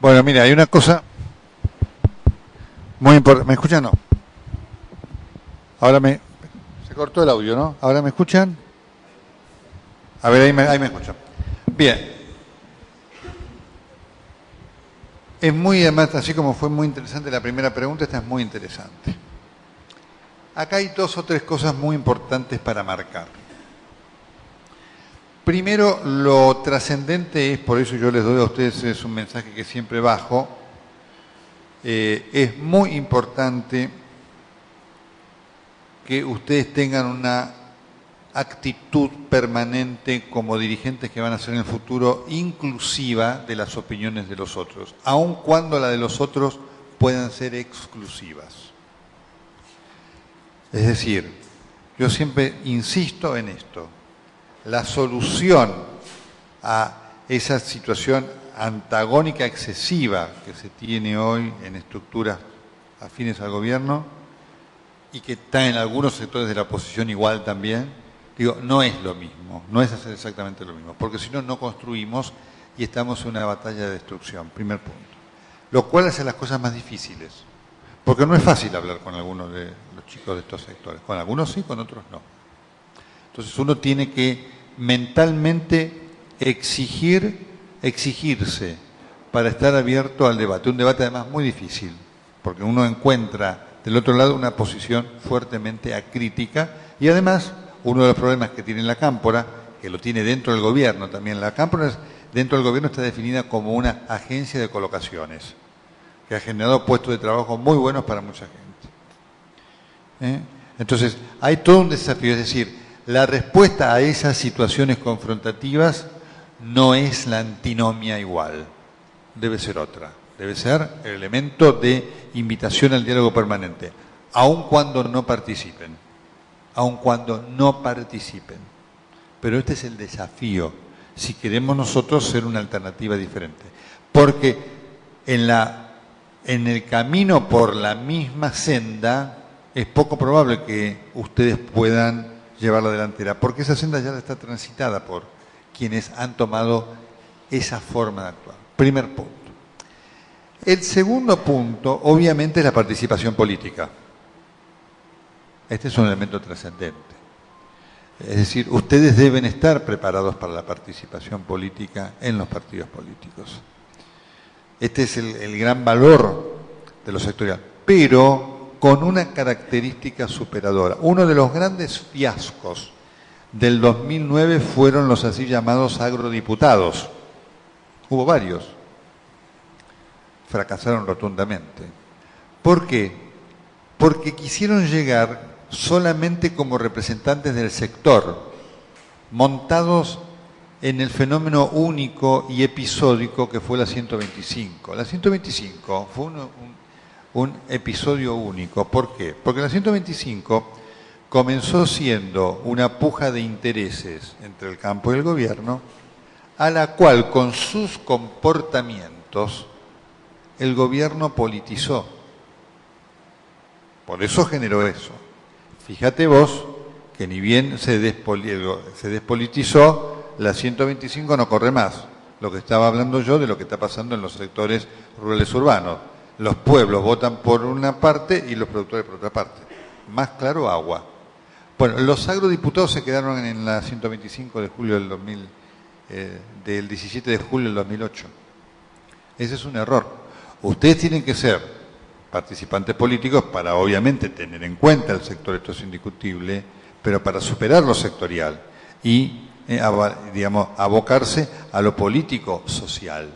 Bueno, mira, hay una cosa muy importante. ¿Me escuchan o no? Ahora se cortó el audio, ¿no? ¿Ahora me escuchan? A ver, ahí me escuchan. Bien. Es muy, además, así como fue muy interesante la primera pregunta, esta es muy interesante. Acá hay 2 o 3 cosas muy importantes para marcar. Primero, lo trascendente es, por eso yo les doy a ustedes, es un mensaje que siempre bajo, es muy importante que ustedes tengan una actitud permanente como dirigentes que van a ser en el futuro inclusiva de las opiniones de los otros, aun cuando la de los otros puedan ser exclusivas. Es decir, yo siempre insisto en esto, la solución a esa situación antagónica excesiva que se tiene hoy en estructuras afines al gobierno y que está en algunos sectores de la oposición igual también, digo, no es lo mismo, no es hacer exactamente lo mismo, porque si no, no construimos y estamos en una batalla de destrucción, primer punto. Lo cual hace las cosas más difíciles, porque no es fácil hablar con algunos de los chicos de estos sectores, con algunos sí, con otros no. Entonces uno tiene que mentalmente exigirse para estar abierto al debate, un debate además muy difícil, porque uno encuentra del otro lado una posición fuertemente acrítica y además uno de los problemas que tiene la cámpora, que lo tiene dentro del gobierno también, la cámpora dentro del gobierno está definida como una agencia de colocaciones, que ha generado puestos de trabajo muy buenos para mucha gente. Entonces, hay todo un desafío, es decir, la respuesta a esas situaciones confrontativas no es la antinomia igual, debe ser otra, debe ser el elemento de invitación al diálogo permanente, aun cuando no participen. Pero este es el desafío, si queremos nosotros ser una alternativa diferente. Porque en el camino por la misma senda es poco probable que ustedes puedan llevar la delantera, porque esa senda ya está transitada por quienes han tomado esa forma de actuar. Primer punto. El segundo punto, obviamente, es la participación política. Este es un elemento trascendente. Es decir, ustedes deben estar preparados para la participación política en los partidos políticos. Este es el gran valor de lo sectorial, pero con una característica superadora. Uno de los grandes fiascos del 2009 fueron los así llamados agrodiputados. Hubo varios. Fracasaron rotundamente. ¿Por qué? Porque quisieron llegar solamente como representantes del sector, montados en el fenómeno único y episódico que fue la 125. La 125 fue un episodio único. ¿Por qué? Porque la 125 comenzó siendo una puja de intereses entre el campo y el gobierno, a la cual con sus comportamientos el gobierno politizó. Por eso generó eso. Fíjate vos que ni bien se despolitizó, la 125 no corre más. Lo que estaba hablando yo de lo que está pasando en los sectores rurales urbanos. Los pueblos votan por una parte y los productores por otra parte. Más claro, agua. Bueno, los agrodiputados se quedaron en la 125 de julio del 17 de julio del 2008. Ese es un error. Ustedes tienen que ser participantes políticos para obviamente tener en cuenta el sector, esto es indiscutible, pero para superar lo sectorial y digamos, abocarse a lo político social.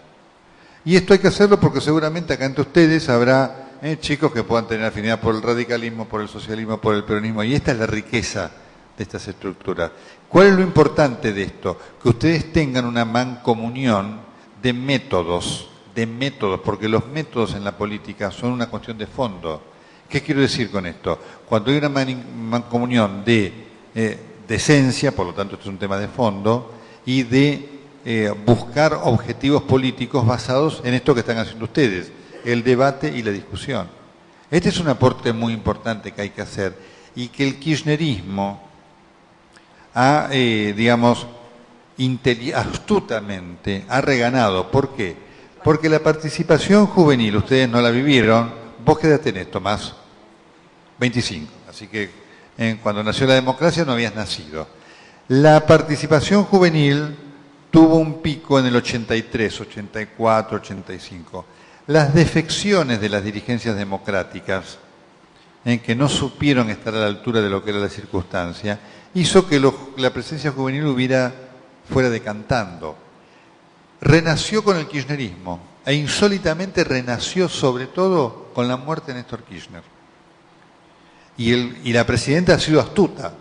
Y esto hay que hacerlo porque seguramente acá entre ustedes habrá chicos que puedan tener afinidad por el radicalismo, por el socialismo, por el peronismo, y esta es la riqueza de estas estructuras. ¿Cuál es lo importante de esto? Que ustedes tengan una mancomunión de métodos, porque los métodos en la política son una cuestión de fondo. ¿Qué quiero decir con esto? Cuando hay una mancomunión de esencia, por lo tanto esto es un tema de fondo, y de buscar objetivos políticos basados en esto que están haciendo ustedes, el debate y la discusión. Este es un aporte muy importante que hay que hacer y que el kirchnerismo ha, digamos, astutamente ha reganado. ¿Por qué? Porque la participación juvenil, ustedes no la vivieron. ¿Vos qué edad tenés, Tomás? 25. Así que cuando nació la democracia no habías nacido. La participación juvenil tuvo un pico en el 83, 84, 85. Las defecciones de las dirigencias democráticas, en que no supieron estar a la altura de lo que era la circunstancia, hizo que la presencia juvenil fuera decantando. Renació con el kirchnerismo e insólitamente renació sobre todo con la muerte de Néstor Kirchner. Y la presidenta ha sido astuta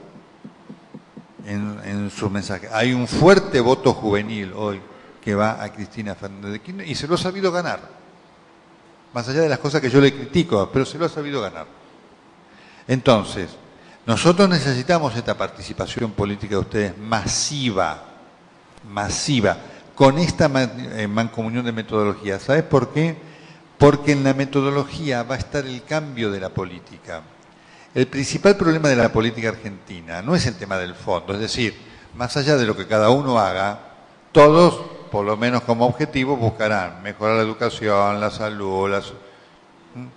en sus mensajes. Hay un fuerte voto juvenil hoy que va a Cristina Fernández de Kirchner y se lo ha sabido ganar. Más allá de las cosas que yo le critico, pero se lo ha sabido ganar. Entonces, nosotros necesitamos esta participación política de ustedes masiva, con esta mancomunión de metodología. ¿Sabes por qué? Porque en la metodología va a estar el cambio de la política. El principal problema de la política argentina no es el tema del fondo, es decir, más allá de lo que cada uno haga, todos, por lo menos como objetivo, buscarán mejorar la educación, la salud.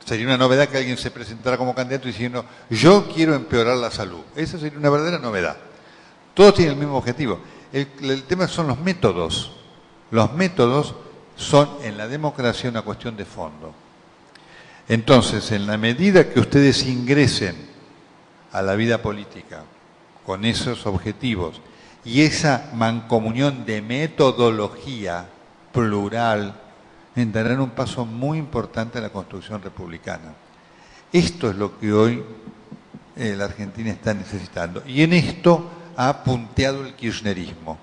Sería una novedad que alguien se presentara como candidato diciendo, yo quiero empeorar la salud. Esa sería una verdadera novedad. Todos tienen el mismo objetivo. El tema son los métodos. Los métodos son en la democracia una cuestión de fondo. Entonces, en la medida que ustedes ingresen a la vida política con esos objetivos y esa mancomunión de metodología plural, darán un paso muy importante en la construcción republicana. Esto es lo que hoy la Argentina está necesitando. Y en esto ha punteado el kirchnerismo.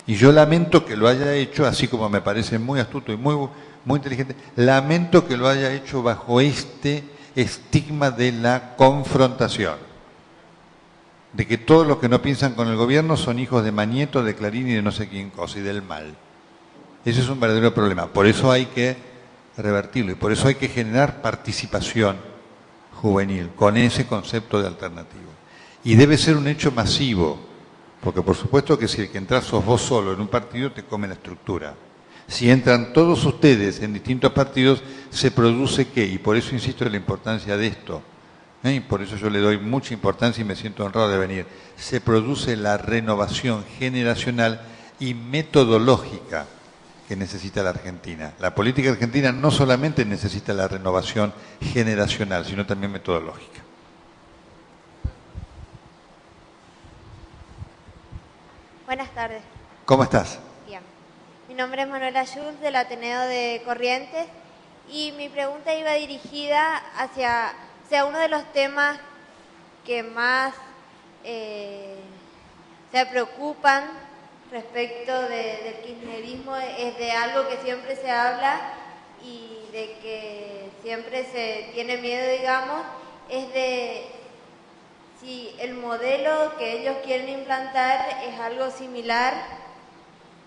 Y yo lamento que lo haya hecho, así como me parece muy astuto y muy inteligente, lamento que lo haya hecho bajo este estigma de la confrontación. De que todos los que no piensan con el gobierno son hijos de Mañeto, de Clarín y de no sé quién cosa, y del mal. Ese es un verdadero problema. Por eso hay que revertirlo y por eso hay que generar participación juvenil con ese concepto de alternativo. Y debe ser un hecho masivo, porque por supuesto que si el que entras sos vos solo en un partido, te come la estructura. Si entran todos ustedes en distintos partidos, se produce ¿qué? Y por eso insisto en la importancia de esto. Y por eso yo le doy mucha importancia y me siento honrado de venir. Se produce la renovación generacional y metodológica que necesita la Argentina. La política argentina no solamente necesita la renovación generacional, sino también metodológica. Buenas tardes. ¿Cómo estás? Bien. Mi nombre es Manuela Schultz del Ateneo de Corrientes y mi pregunta iba dirigida hacia uno de los temas que más se preocupan respecto del kirchnerismo, es de algo que siempre se habla y de que siempre se tiene miedo, digamos, es de si el modelo que ellos quieren implantar es algo similar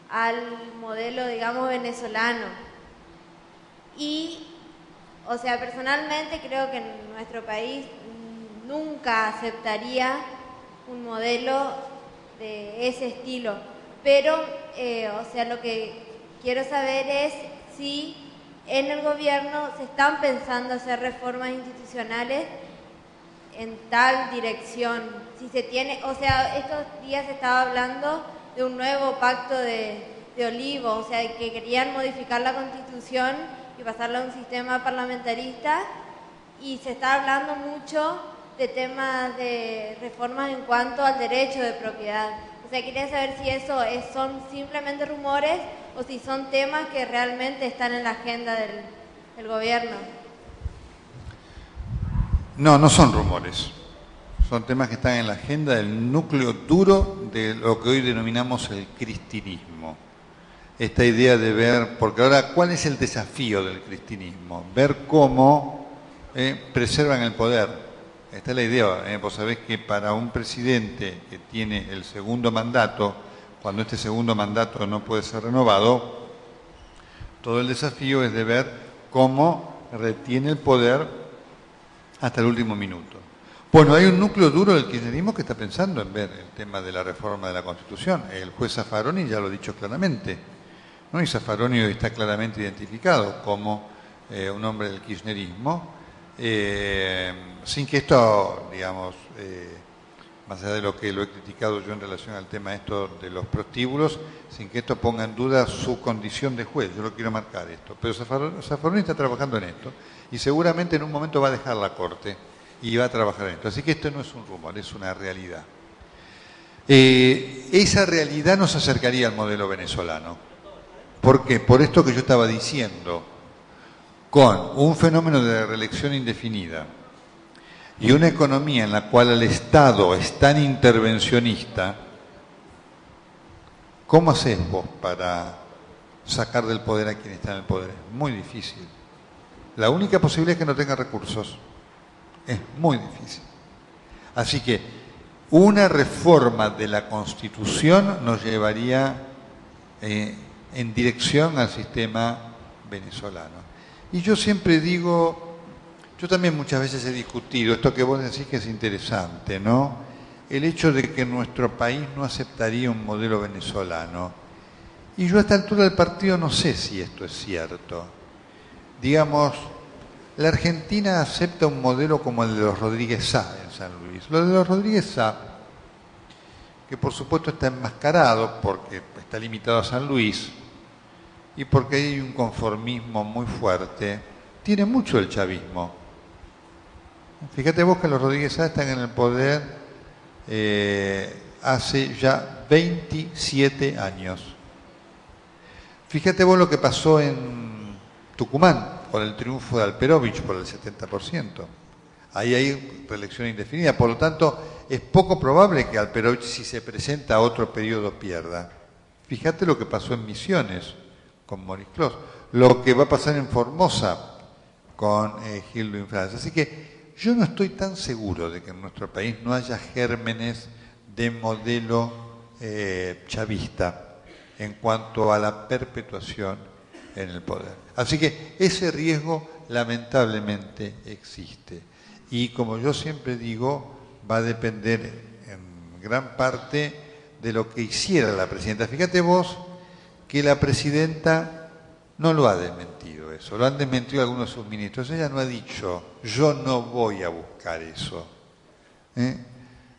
al modelo, digamos, venezolano. Y, o sea, personalmente creo que nuestro país nunca aceptaría un modelo de ese estilo. Pero, o sea, lo que quiero saber es si en el gobierno se están pensando hacer reformas institucionales en tal dirección. Si se tiene, o sea, estos días se estaba hablando de un nuevo pacto de Olivos, o sea, que querían modificar la Constitución y pasarla a un sistema parlamentarista, y se está hablando mucho de temas de reformas en cuanto al derecho de propiedad. O sea, quería saber si eso son simplemente rumores o si son temas que realmente están en la agenda del gobierno. No, no son rumores. Son temas que están en la agenda del núcleo duro de lo que hoy denominamos el cristinismo. Esta idea de ver, porque ahora, ¿cuál es el desafío del cristinismo? Ver cómo preservan el poder. Esta es la idea. Vos sabés que para un presidente que tiene el segundo mandato, cuando este segundo mandato no puede ser renovado, todo el desafío es de ver cómo retiene el poder hasta el último minuto. Bueno, hay un núcleo duro del kirchnerismo que está pensando en ver el tema de la reforma de la Constitución. El juez Zaffaroni ya lo ha dicho claramente, ¿no? Y Zaffaroni hoy está claramente identificado como un hombre del kirchnerismo, sin que esto, digamos, más allá de lo que lo he criticado yo en relación al tema esto de los prostíbulos, sin que esto ponga en duda su condición de juez. Yo lo quiero marcar esto. Pero Zaffaroni está trabajando en esto y seguramente en un momento va a dejar la Corte y va a trabajar en esto. Así que esto no es un rumor, es una realidad. Esa realidad nos acercaría al modelo venezolano. ¿Por qué? Por esto que yo estaba diciendo, con un fenómeno de reelección indefinida y una economía en la cual el Estado es tan intervencionista, ¿cómo haces vos para sacar del poder a quien está en el poder? Es muy difícil. La única posibilidad es que no tenga recursos. Es muy difícil. Así que una reforma de la Constitución nos llevaría en dirección al sistema venezolano. Y yo siempre digo, yo también muchas veces he discutido esto que vos decís que es interesante, ¿no? El hecho de que nuestro país no aceptaría un modelo venezolano. Y yo a esta altura del partido no sé si esto es cierto. Digamos, la Argentina acepta un modelo como el de los Rodríguez Sá en San Luis. Lo de los Rodríguez Sá, que por supuesto está enmascarado porque está limitado a San Luis y porque hay un conformismo muy fuerte, tiene mucho el chavismo. Fíjate vos que los Rodríguez Sá están en el poder hace ya 27 años. Fíjate vos lo que pasó en Tucumán, con el triunfo de Alperovich por el 70%. Ahí hay reelección indefinida. Por lo tanto, es poco probable que Alperovich, si se presenta a otro periodo, pierda. Fíjate lo que pasó en Misiones con Moris Clos, lo que va a pasar en Formosa con Gildo Infranza. Así que yo no estoy tan seguro de que en nuestro país no haya gérmenes de modelo chavista en cuanto a la perpetuación en el poder. Así que ese riesgo lamentablemente existe. Y como yo siempre digo, va a depender en gran parte de lo que hiciera la presidenta. Fíjate vos que la presidenta no lo ha desmentido eso, lo han desmentido algunos de sus ministros. Ella no ha dicho, yo no voy a buscar eso.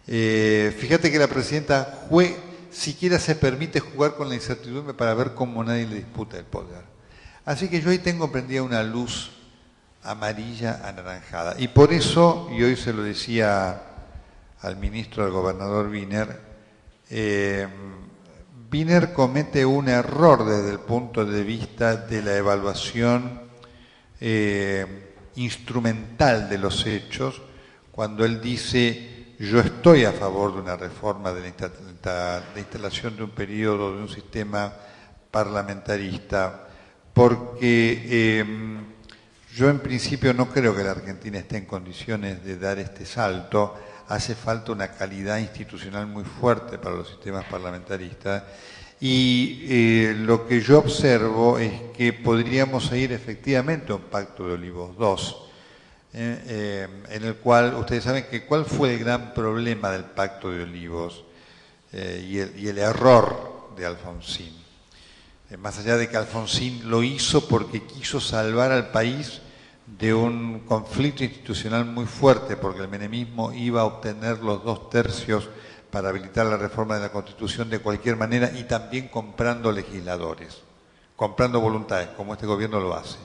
Fíjate que la presidenta siquiera se permite jugar con la incertidumbre para ver cómo nadie le disputa el poder. Así que yo ahí tengo prendida una luz amarilla anaranjada. Y por eso, y hoy se lo decía al ministro, al gobernador Wiener, Wiener comete un error desde el punto de vista de la evaluación instrumental de los hechos, cuando él dice, yo estoy a favor de una reforma de instalación de un periodo, de un sistema parlamentarista, porque yo en principio no creo que la Argentina esté en condiciones de dar este salto. Hace falta una calidad institucional muy fuerte para los sistemas parlamentaristas y lo que yo observo es que podríamos ir efectivamente a un pacto de Olivos II, en el cual, ustedes saben que cuál fue el gran problema del pacto de Olivos y el error de Alfonsín. Más allá de que Alfonsín lo hizo porque quiso salvar al país de un conflicto institucional muy fuerte, porque el menemismo iba a obtener los 2/3 para habilitar la reforma de la Constitución de cualquier manera y también comprando legisladores, comprando voluntades, como este gobierno lo hace.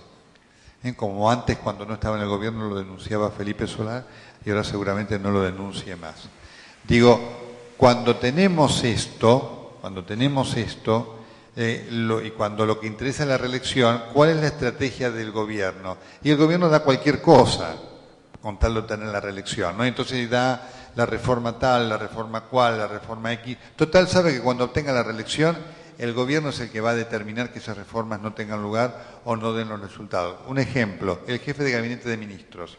Como antes, cuando no estaba en el gobierno, lo denunciaba Felipe Solá y ahora seguramente no lo denuncie más. Digo, cuando tenemos esto, y cuando lo que interesa es la reelección, ¿cuál es la estrategia del gobierno? Y el gobierno da cualquier cosa con tal de obtener la reelección, ¿no? Entonces da la reforma tal, la reforma cual, la reforma X. Total, sabe que cuando obtenga la reelección, el gobierno es el que va a determinar que esas reformas no tengan lugar o no den los resultados. Un ejemplo, el jefe de gabinete de ministros.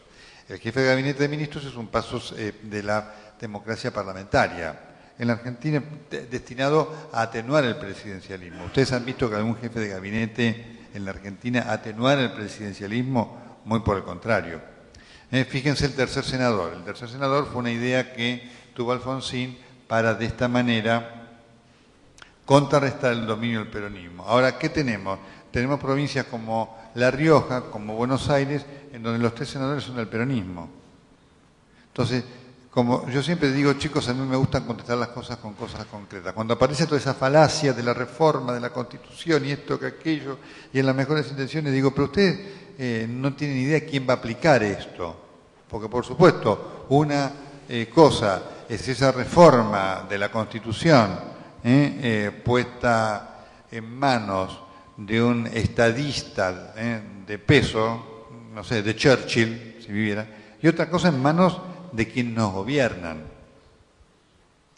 El jefe de gabinete de ministros es un paso de la democracia parlamentaria. En la Argentina destinado a atenuar el presidencialismo. ¿Ustedes han visto que algún jefe de gabinete en la Argentina atenuar el presidencialismo? Muy por el contrario. Fíjense el tercer senador. El tercer senador fue una idea que tuvo Alfonsín para de esta manera contrarrestar el dominio del peronismo. Ahora, ¿qué tenemos? Tenemos provincias como La Rioja, como Buenos Aires, en donde los 3 senadores son del peronismo. Entonces, como yo siempre digo, chicos, a mí me gusta contestar las cosas con cosas concretas. Cuando aparece toda esa falacia de la reforma, de la Constitución y esto que aquello, y en las mejores intenciones, digo, pero ustedes no tienen idea quién va a aplicar esto. Porque, por supuesto, una cosa es esa reforma de la Constitución puesta en manos de un estadista de peso, no sé, de Churchill, si viviera, y otra cosa en manos de quienes nos gobiernan.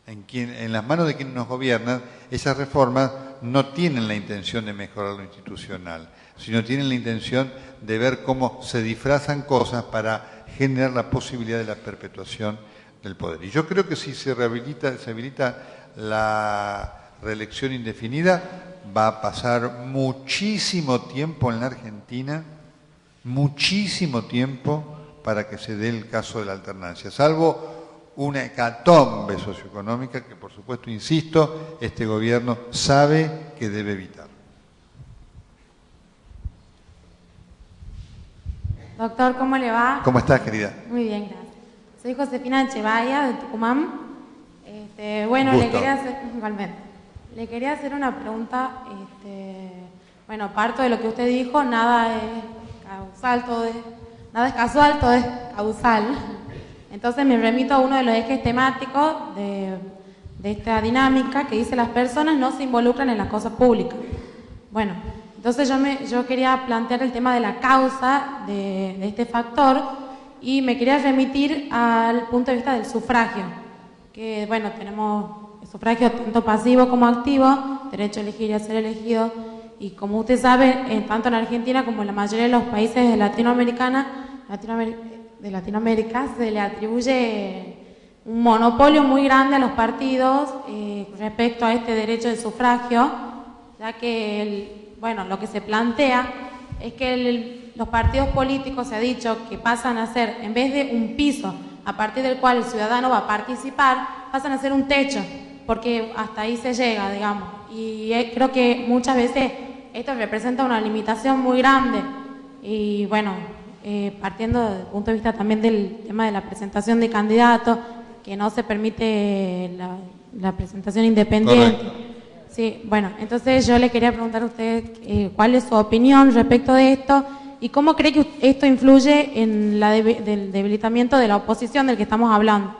En las manos de quienes nos gobiernan, esas reformas no tienen la intención de mejorar lo institucional, sino tienen la intención de ver cómo se disfrazan cosas para generar la posibilidad de la perpetuación del poder. Y yo creo que si se habilita la reelección indefinida, va a pasar muchísimo tiempo en la Argentina, muchísimo tiempo, para que se dé el caso de la alternancia, salvo una hecatombe socioeconómica que, por supuesto, insisto, este gobierno sabe que debe evitar. Doctor, ¿cómo le va? ¿Cómo estás, querida? Muy bien, gracias. Soy Josefina Echevalla, de Tucumán. Bueno, Gusto. le quería hacer una pregunta. Bueno, parto de lo que usted dijo, nada es casual, todo es causal. Entonces me remito a uno de los ejes temáticos de esta dinámica que dice: las personas no se involucran en las cosas públicas. Bueno, entonces yo quería plantear el tema de la causa de este factor y me quería remitir al punto de vista del sufragio, que bueno, tenemos el sufragio tanto pasivo como activo, derecho a elegir y a ser elegido. Y como usted sabe, tanto en Argentina como en la mayoría de los países de Latinoamérica se le atribuye un monopolio muy grande a los partidos respecto a este derecho de sufragio, ya que lo que se plantea es que los partidos políticos, se ha dicho, que pasan a ser, en vez de un piso a partir del cual el ciudadano va a participar, pasan a ser un techo, porque hasta ahí se llega, digamos. Y creo que muchas veces esto representa una limitación muy grande. Y bueno, partiendo desde el punto de vista también del tema de la presentación de candidatos, que no se permite la presentación independiente. Correcto. Sí, bueno, entonces yo le quería preguntar a usted cuál es su opinión respecto de esto y cómo cree que esto influye en del debilitamiento de la oposición del que estamos hablando.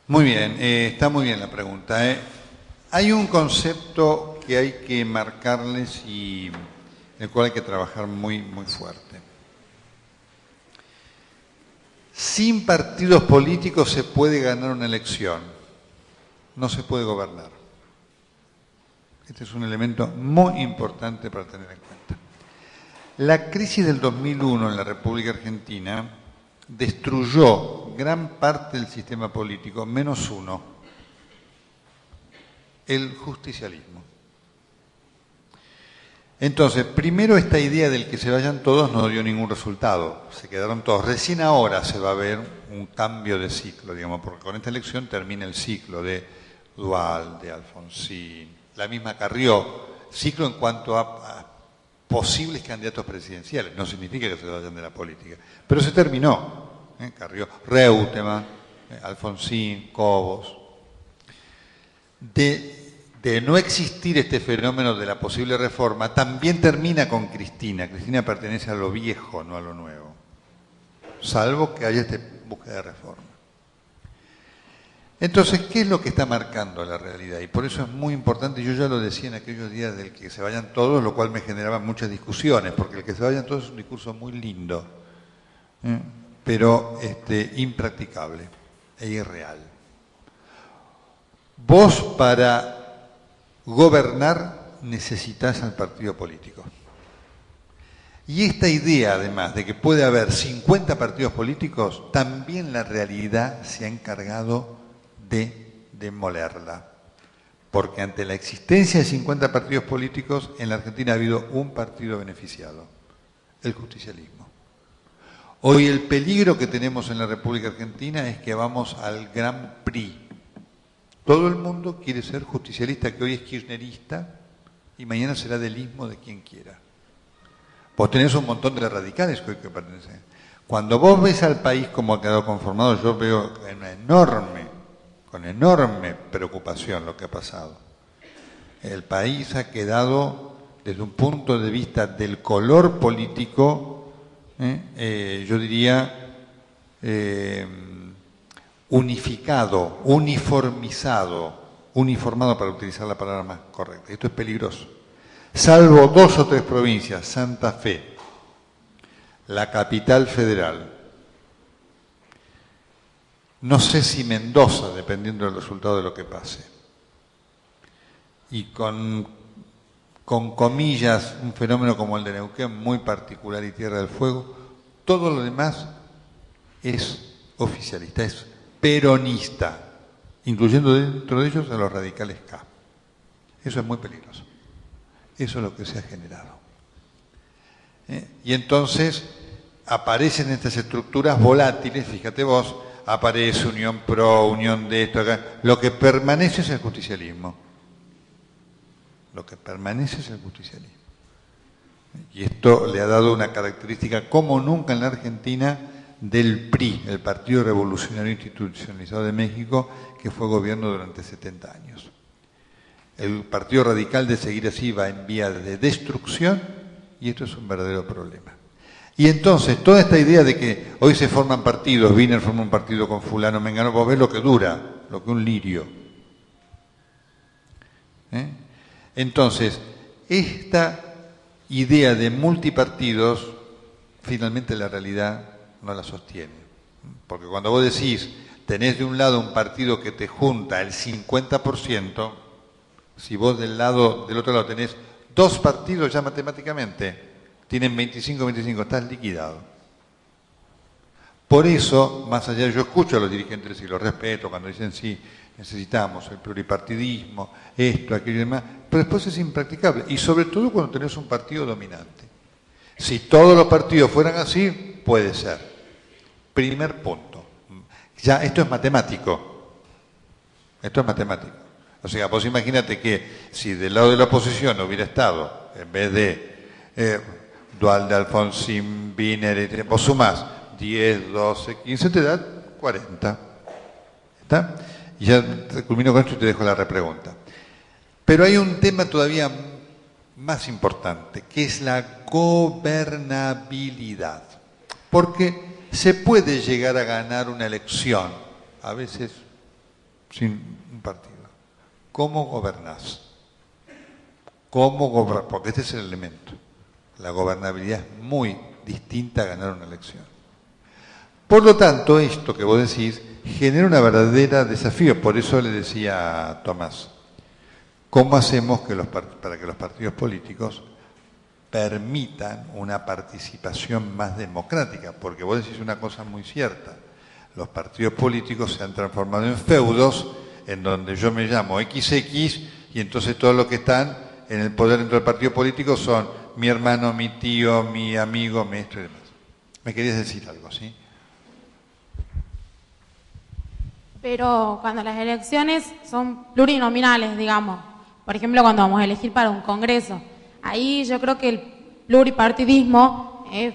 Muy bien, está muy bien la pregunta. Hay un concepto que hay que marcarles y el cual hay que trabajar muy, muy fuerte. Sin partidos políticos se puede ganar una elección, no se puede gobernar. Este es un elemento muy importante para tener en cuenta. La crisis del 2001 en la República Argentina destruyó gran parte del sistema político, menos uno, el justicialismo. Entonces, primero esta idea del que se vayan todos no dio ningún resultado, se quedaron todos. Recién ahora se va a ver un cambio de ciclo, digamos, porque con esta elección termina el ciclo de Duhalde, de Alfonsín, la misma Carrió, ciclo en cuanto a posibles candidatos presidenciales, no significa que se vayan de la política, pero se terminó, Carrió, Reutemann, Alfonsín, Cobos. De no existir este fenómeno de la posible reforma, también termina con Cristina. Cristina pertenece a lo viejo, no a lo nuevo, salvo que haya esta búsqueda de reforma. Entonces, ¿qué es lo que está marcando la realidad? Y por eso es muy importante, yo ya lo decía en aquellos días del que se vayan todos, lo cual me generaba muchas discusiones, porque el que se vayan todos es un discurso muy lindo, pero impracticable e irreal. Vos para gobernar necesitas al partido político. Y esta idea, además, de que puede haber 50 partidos políticos, también la realidad se ha encargado de demolerla. Porque ante la existencia de 50 partidos políticos, en la Argentina ha habido un partido beneficiado, el justicialismo. Hoy el peligro que tenemos en la República Argentina es que vamos al gran PRI. Todo el mundo quiere ser justicialista, que hoy es kirchnerista, y mañana será delismo de quien quiera. Vos tenés un montón de radicales que hoy que pertenecen. Cuando vos ves al país como ha quedado conformado, yo veo con enorme preocupación lo que ha pasado. El país ha quedado, desde un punto de vista del color político, yo diría, unificado, uniformado para utilizar la palabra más correcta. Esto es peligroso. Salvo 2 o 3 provincias, Santa Fe, la capital federal, no sé si Mendoza, dependiendo del resultado de lo que pase, y con comillas, un fenómeno como el de Neuquén, muy particular y Tierra del Fuego, todo lo demás es oficialista, es peronista, incluyendo dentro de ellos a los radicales K. Eso es muy peligroso. Eso es lo que se ha generado. Y entonces aparecen estas estructuras volátiles, fíjate vos, aparece Unión Pro, Unión de esto, acá. Lo que permanece es el justicialismo. Lo que permanece es el justicialismo. Y esto le ha dado una característica como nunca en la Argentina del PRI, el Partido Revolucionario Institucionalizado de México, que fue gobierno durante 70 años. El Partido Radical, de seguir así, va en vía de destrucción, y esto es un verdadero problema. Y entonces, toda esta idea de que hoy se forman partidos, Wiener forma un partido con fulano, mengano, vos ves lo que dura, lo que un lirio. Entonces, esta idea de multipartidos, finalmente la realidad no la sostiene. Porque cuando vos decís, tenés de un lado un partido que te junta el 50%, si vos del otro lado tenés 2 partidos ya matemáticamente, tienen 25-25, estás liquidado. Por eso, más allá, yo escucho a los dirigentes y los respeto cuando dicen sí, necesitamos el pluripartidismo, esto, aquello y demás, pero después es impracticable. Y sobre todo cuando tenés un partido dominante. Si todos los partidos fueran así, puede ser. Primer punto. Ya, esto es matemático. Esto es matemático. O sea, vos imagínate que si del lado de la oposición hubiera estado, en vez de Dualde, Alfonsín, Wiener, vos sumás 10, 12, 15, te da 40. ¿Está? Y ya culmino con esto y te dejo la repregunta. Pero hay un tema todavía más importante, que es la gobernabilidad. Porque se puede llegar a ganar una elección, a veces sin un partido. ¿Cómo gobernás? Porque este es el elemento. La gobernabilidad es muy distinta a ganar una elección. Por lo tanto, esto que vos decís genera una verdadera desafío. Por eso le decía a Tomás, ¿cómo hacemos para que los partidos políticos permitan una participación más democrática? Porque vos decís una cosa muy cierta. Los partidos políticos se han transformado en feudos en donde yo me llamo XX y entonces todos los que están en el poder dentro del partido político son mi hermano, mi tío, mi amigo, mi esto y demás. ¿Me querías decir algo, sí? Pero cuando las elecciones son plurinominales, digamos, por ejemplo, cuando vamos a elegir para un congreso, ahí yo creo que el pluripartidismo es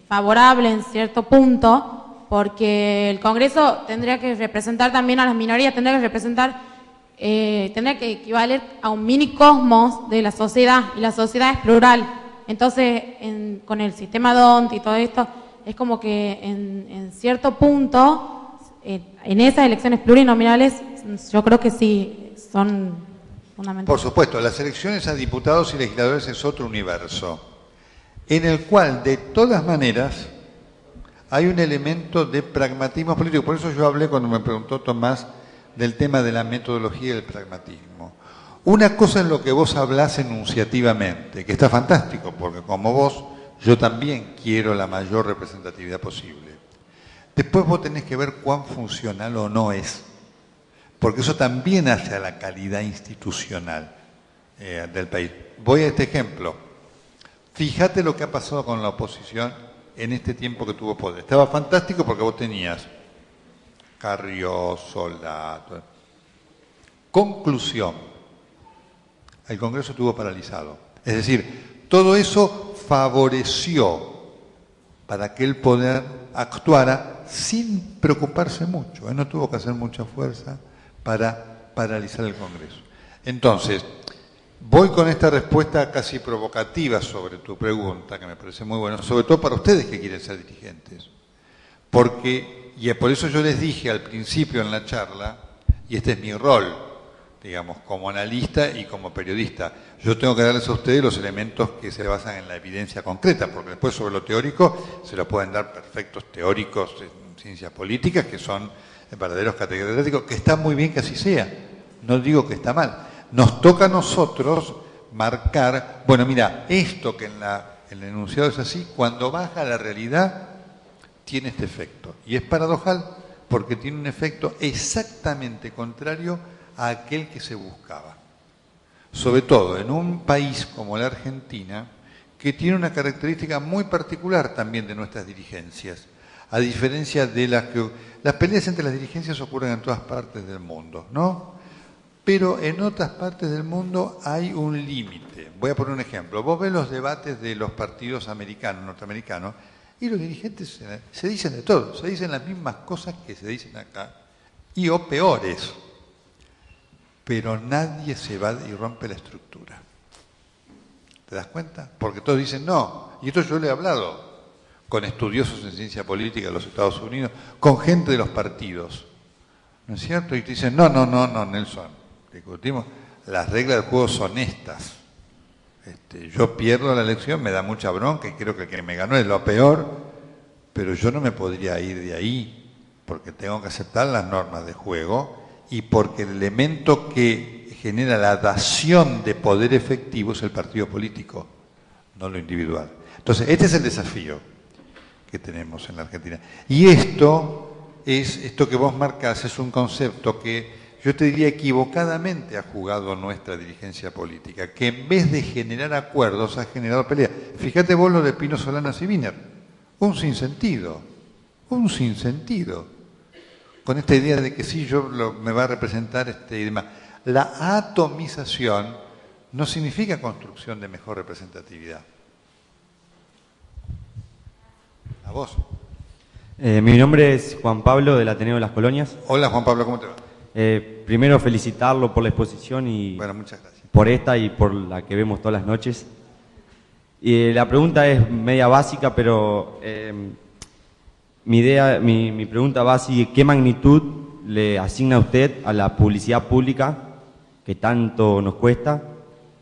favorable en cierto punto, porque el Congreso tendría que representar también a las minorías, tendría que representar, tendría que equivaler a un minicosmos de la sociedad, y la sociedad es plural. Entonces, con el sistema DONT y todo esto, es como que en cierto punto, en esas elecciones plurinominales, yo creo que sí son fundamentales. Por supuesto, las elecciones a diputados y legisladores es otro universo, en el cual, de todas maneras, hay un elemento de pragmatismo político. Por eso yo hablé, cuando me preguntó Tomás, del tema de la metodología y del pragmatismo. Una cosa es lo que vos hablás enunciativamente, que está fantástico, porque como vos, yo también quiero la mayor representatividad posible. Después vos tenés que ver cuán funcional o no es, porque eso también hace a la calidad institucional del país. Voy a este ejemplo. Fíjate lo que ha pasado con la oposición en este tiempo que tuvo poder. Estaba fantástico porque vos tenías Carrió, Soldato. Conclusión. El Congreso estuvo paralizado. Es decir, todo eso favoreció para que el poder actuara sin preocuparse mucho. No tuvo que hacer mucha fuerza para paralizar el Congreso. Entonces, voy con esta respuesta casi provocativa sobre tu pregunta, que me parece muy buena, sobre todo para ustedes que quieren ser dirigentes. Y por eso yo les dije al principio en la charla, y este es mi rol, digamos, como analista y como periodista, yo tengo que darles a ustedes los elementos que se basan en la evidencia concreta, porque después sobre lo teórico se lo pueden dar perfectos teóricos en ciencias políticas, que son verdaderos catedráticos, que está muy bien que así sea, no digo que está mal. Nos toca a nosotros marcar, bueno, mira, esto que en el enunciado es así, cuando baja a la realidad, tiene este efecto. Y es paradojal porque tiene un efecto exactamente contrario a aquel que se buscaba. Sobre todo en un país como la Argentina, que tiene una característica muy particular también de nuestras dirigencias. A diferencia de las peleas entre las dirigencias ocurren en todas partes del mundo, ¿no? Pero en otras partes del mundo hay un límite. Voy a poner un ejemplo. Vos ves los debates de los partidos americanos, norteamericanos, y los dirigentes se dicen de todo, se dicen las mismas cosas que se dicen acá, o peores. Pero nadie se va y rompe la estructura. ¿Te das cuenta? Porque todos dicen no. Y esto yo le he hablado con estudiosos en ciencia política de los Estados Unidos, con gente de los partidos. ¿No es cierto? Y te dicen, no, Nelson. Discutimos, las reglas del juego son estas. Yo pierdo la elección, me da mucha bronca y creo que el que me ganó es lo peor, pero yo no me podría ir de ahí porque tengo que aceptar las normas de juego y porque el elemento que genera la dación de poder efectivo es el partido político, no lo individual. Entonces, este es el desafío que tenemos en la Argentina. Y esto que vos marcás es un concepto que yo te diría equivocadamente ha jugado nuestra dirigencia política, que en vez de generar acuerdos ha generado peleas. Fíjate vos lo de Pino Solanas y Wiener, un sinsentido. un sinsentido, con esta idea de que sí, me va a representar y demás. La atomización no significa construcción de mejor representatividad. A vos. Mi nombre es Juan Pablo, del Ateneo de las Colonias. Hola Juan Pablo, ¿cómo te va? Primero felicitarlo por la exposición y bueno, muchas gracias. Por esta y por la que vemos todas las noches. Y la pregunta es media básica, pero mi pregunta va así: ¿qué magnitud le asigna usted a la publicidad pública que tanto nos cuesta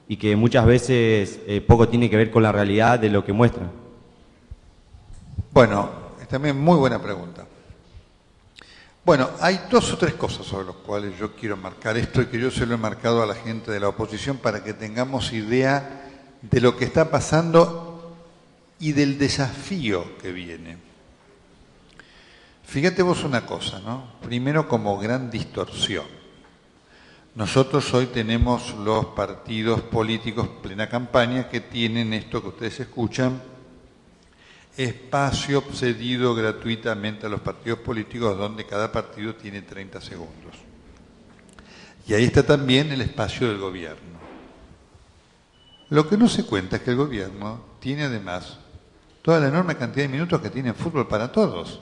y que muchas veces poco tiene que ver con la realidad de lo que muestra? Bueno, es también muy buena pregunta. Bueno, hay 2 o 3 cosas sobre las cuales yo quiero marcar esto y que yo se lo he marcado a la gente de la oposición para que tengamos idea de lo que está pasando y del desafío que viene. Fíjate vos una cosa, ¿no? Primero, como gran distorsión. Nosotros hoy tenemos los partidos políticos plena campaña que tienen esto que ustedes escuchan, espacio cedido gratuitamente a los partidos políticos, donde cada partido tiene 30 segundos. Y ahí está también el espacio del gobierno. Lo que no se cuenta es que el gobierno tiene además toda la enorme cantidad de minutos que tiene en fútbol para todos,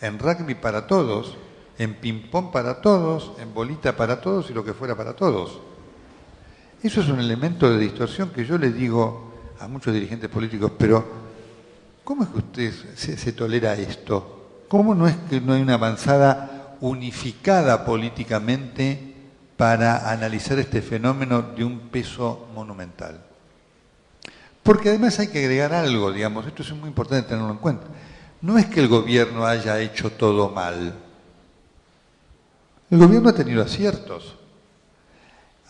en rugby para todos, en ping-pong para todos, en bolita para todos y lo que fuera para todos. Eso es un elemento de distorsión que yo le digo a muchos dirigentes políticos, pero ¿cómo es que usted se tolera esto? ¿Cómo no es que no hay una avanzada unificada políticamente para analizar este fenómeno de un peso monumental? Porque además hay que agregar algo, digamos, esto es muy importante tenerlo en cuenta. No es que el gobierno haya hecho todo mal. El gobierno ha tenido aciertos.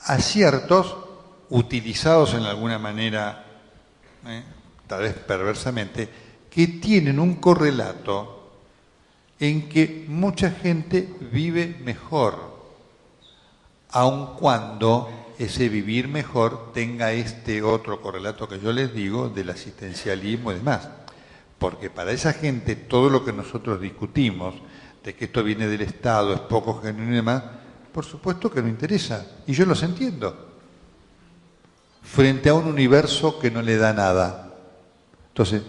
Aciertos utilizados en alguna manera, tal vez perversamente, que tienen un correlato en que mucha gente vive mejor, aun cuando ese vivir mejor tenga este otro correlato que yo les digo del asistencialismo y demás. Porque para esa gente todo lo que nosotros discutimos, de que esto viene del Estado, es poco genuino y demás, por supuesto que no interesa. Y yo los entiendo. Frente a un universo que no le da nada. Entonces,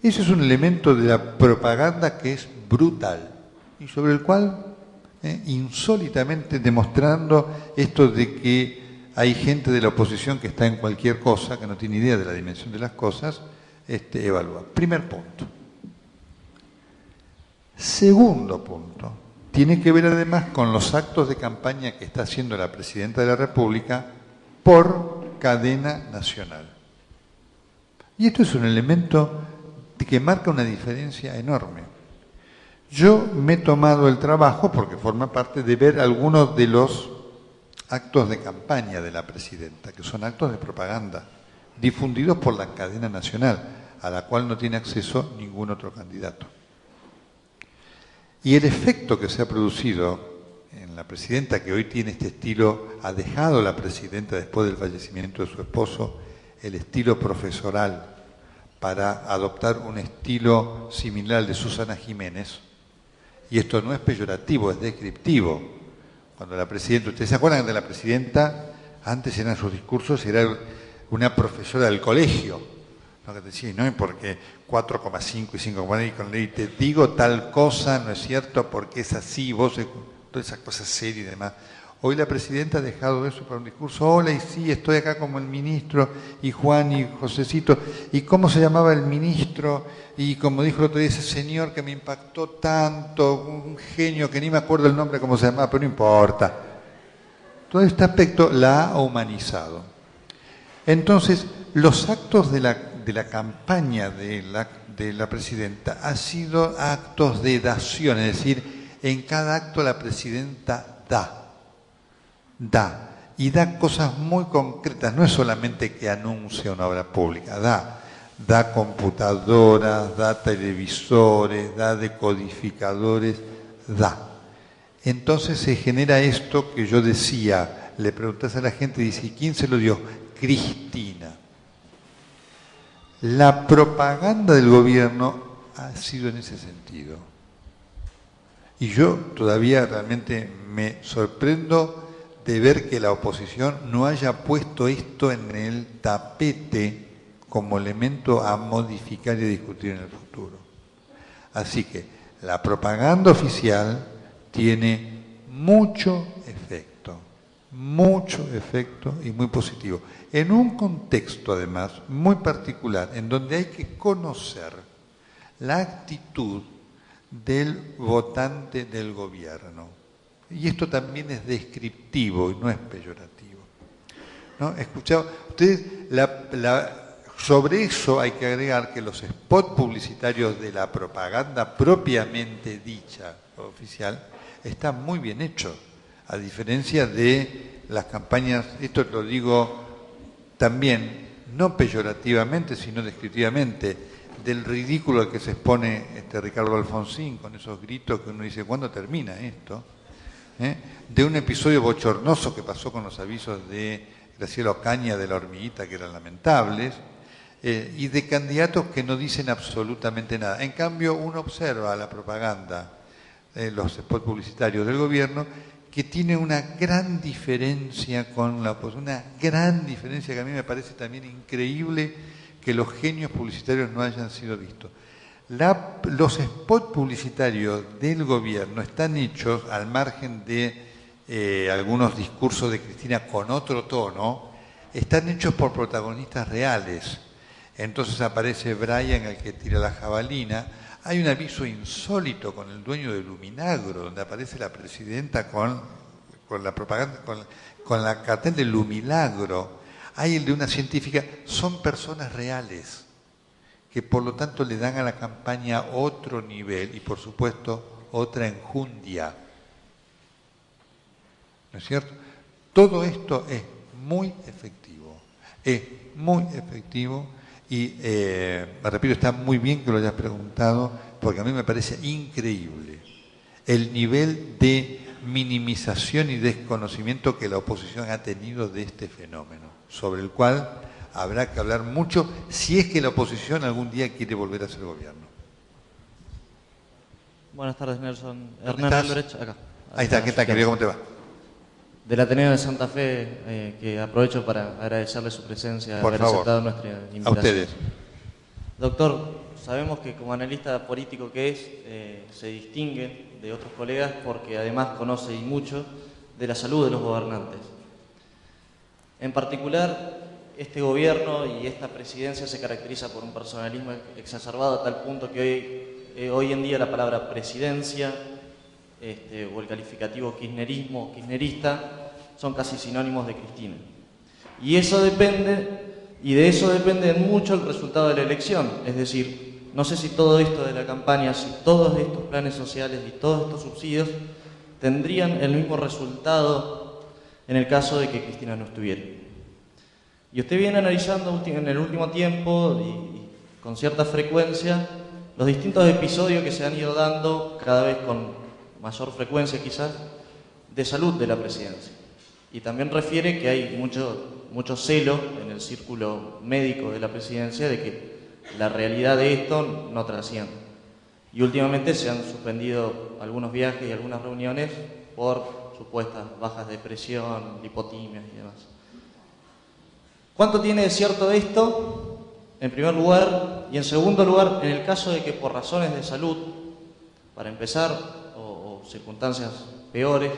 ese es un elemento de la propaganda que es brutal y sobre el cual, insólitamente demostrando esto de que hay gente de la oposición que está en cualquier cosa, que no tiene idea de la dimensión de las cosas, evalúa. Primer punto. Segundo punto, tiene que ver además con los actos de campaña que está haciendo la Presidenta de la República por cadena nacional. Y esto es un elemento que marca una diferencia enorme. Yo me he tomado el trabajo, porque forma parte, de ver algunos de los actos de campaña de la Presidenta, que son actos de propaganda, difundidos por la cadena nacional, a la cual no tiene acceso ningún otro candidato. Y el efecto que se ha producido en la Presidenta, que hoy tiene este estilo, ha dejado la Presidenta, después del fallecimiento de su esposo, el estilo profesoral, para adoptar un estilo similar al de Susana Jiménez. Y esto no es peyorativo, es descriptivo. Cuando la Presidenta, ¿ustedes se acuerdan de la Presidenta? Antes eran sus discursos, era una profesora del colegio, lo que decía, no, porque 4,5 y 5,9, y te digo tal cosa, no es cierto, porque es así, vos, todas esas cosas serias y demás. Hoy la Presidenta ha dejado eso para un discurso, hola, y sí, estoy acá como el ministro, y Juan y Josecito, y cómo se llamaba el ministro, y como dijo el otro día ese señor que me impactó tanto, un genio que ni me acuerdo el nombre, cómo se llamaba, pero no importa. Todo este aspecto la ha humanizado. Entonces, los actos de la campaña de la Presidenta han sido actos de dación, es decir, en cada acto la Presidenta da, y da cosas muy concretas, no es solamente que anuncia una obra pública, da computadoras, da televisores, da decodificadores, da. Entonces se genera esto que yo decía, le preguntás a la gente y dice, ¿quién se lo dio? Cristina. La propaganda del gobierno ha sido en ese sentido. Y yo todavía realmente me sorprendo de ver que la oposición no haya puesto esto en el tapete como elemento a modificar y discutir en el futuro. Así que la propaganda oficial tiene mucho efecto y muy positivo. En un contexto, además, muy particular, en donde hay que conocer la actitud del votante del gobierno. Y esto también es descriptivo y no es peyorativo. ¿No? Escuchado, ustedes, sobre eso hay que agregar que los spots publicitarios de la propaganda propiamente dicha oficial están muy bien hechos, a diferencia de las campañas, esto lo digo también, no peyorativamente, sino descriptivamente, del ridículo al que se expone Ricardo Alfonsín, con esos gritos que uno dice, ¿cuándo termina esto? De un episodio bochornoso que pasó con los avisos de Graciela Ocaña de la hormiguita, que eran lamentables, y de candidatos que no dicen absolutamente nada. En cambio, uno observa la propaganda, los spots publicitarios del gobierno, que tiene una gran diferencia con la oposición, una gran diferencia que a mí me parece también increíble que los genios publicitarios no hayan sido vistos. Los spots publicitarios del gobierno están hechos al margen de algunos discursos de Cristina con otro tono, están hechos por protagonistas reales. Entonces aparece Brian, el que tira la jabalina. Hay un aviso insólito con el dueño de Luminagro, donde aparece la presidenta con la propaganda, con la cartel de Lumilagro. Hay el de una científica. Son personas reales que por lo tanto le dan a la campaña otro nivel y por supuesto otra enjundia. ¿No es cierto? Todo esto es muy efectivo. Y, me repito, está muy bien que lo hayas preguntado, porque a mí me parece increíble el nivel de minimización y desconocimiento que la oposición ha tenido de este fenómeno, sobre el cual habrá que hablar mucho si es que la oposición algún día quiere volver a ser gobierno. Buenas tardes, Nelson. Hernán Albrecht, acá. Ahí está, ¿qué tal, querido? ¿Cómo te va? Del Ateneo de Santa Fe, que aprovecho para agradecerle su presencia, por haber favor, aceptado nuestra invitación. A ustedes. Doctor, sabemos que como analista político que es, se distingue de otros colegas porque además conoce y mucho de la salud de los gobernantes. En particular, este gobierno y esta presidencia se caracteriza por un personalismo exacerbado a tal punto que hoy en día la palabra presidencia o el calificativo kirchnerismo o kirchnerista son casi sinónimos de Cristina. Y de eso depende mucho el resultado de la elección. Es decir, no sé si todo esto de la campaña, si todos estos planes sociales y todos estos subsidios tendrían el mismo resultado en el caso de que Cristina no estuviera. Y usted viene analizando en el último tiempo y con cierta frecuencia los distintos episodios que se han ido dando cada vez con mayor frecuencia quizás, de salud de la presidencia. Y también refiere que hay mucho celo en el círculo médico de la presidencia de que la realidad de esto no trasciende. Y últimamente se han suspendido algunos viajes y algunas reuniones por supuestas bajas de presión, lipotimias y demás. ¿Cuánto tiene de cierto esto? En primer lugar, y en segundo lugar, en el caso de que por razones de salud, para empezar, circunstancias peores,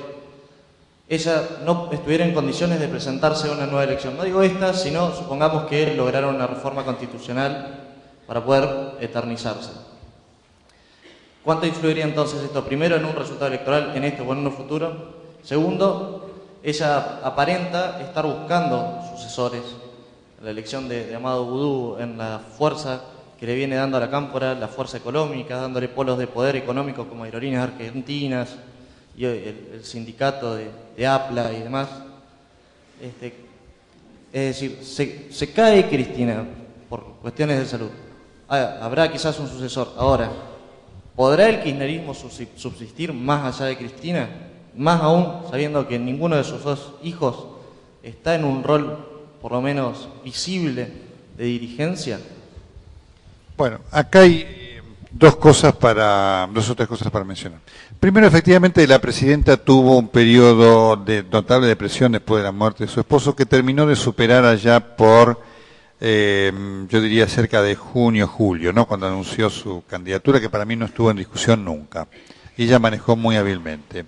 ella no estuviera en condiciones de presentarse a una nueva elección. No digo esta, sino supongamos que lograron una reforma constitucional para poder eternizarse. ¿Cuánto influiría entonces esto? Primero, en un resultado electoral, en este o en un futuro. Segundo, ella aparenta estar buscando sucesores. La elección de Amado Vudú en la fuerza que le viene dando a la cámpora, la fuerza económica, dándole polos de poder económicos como Aerolíneas Argentinas y el sindicato de APLA y demás. Es decir, se cae Cristina por cuestiones de salud. Habrá quizás un sucesor. Ahora, ¿podrá el kirchnerismo subsistir más allá de Cristina? Más aún sabiendo que ninguno de sus dos hijos está en un rol, por lo menos visible, de dirigencia. Bueno, acá hay dos o tres cosas para mencionar. Primero, efectivamente, la presidenta tuvo un periodo de notable depresión después de la muerte de su esposo, que terminó de superar allá por, yo diría, cerca de junio, julio, ¿no? Cuando anunció su candidatura, que para mí no estuvo en discusión nunca. Ella manejó muy hábilmente.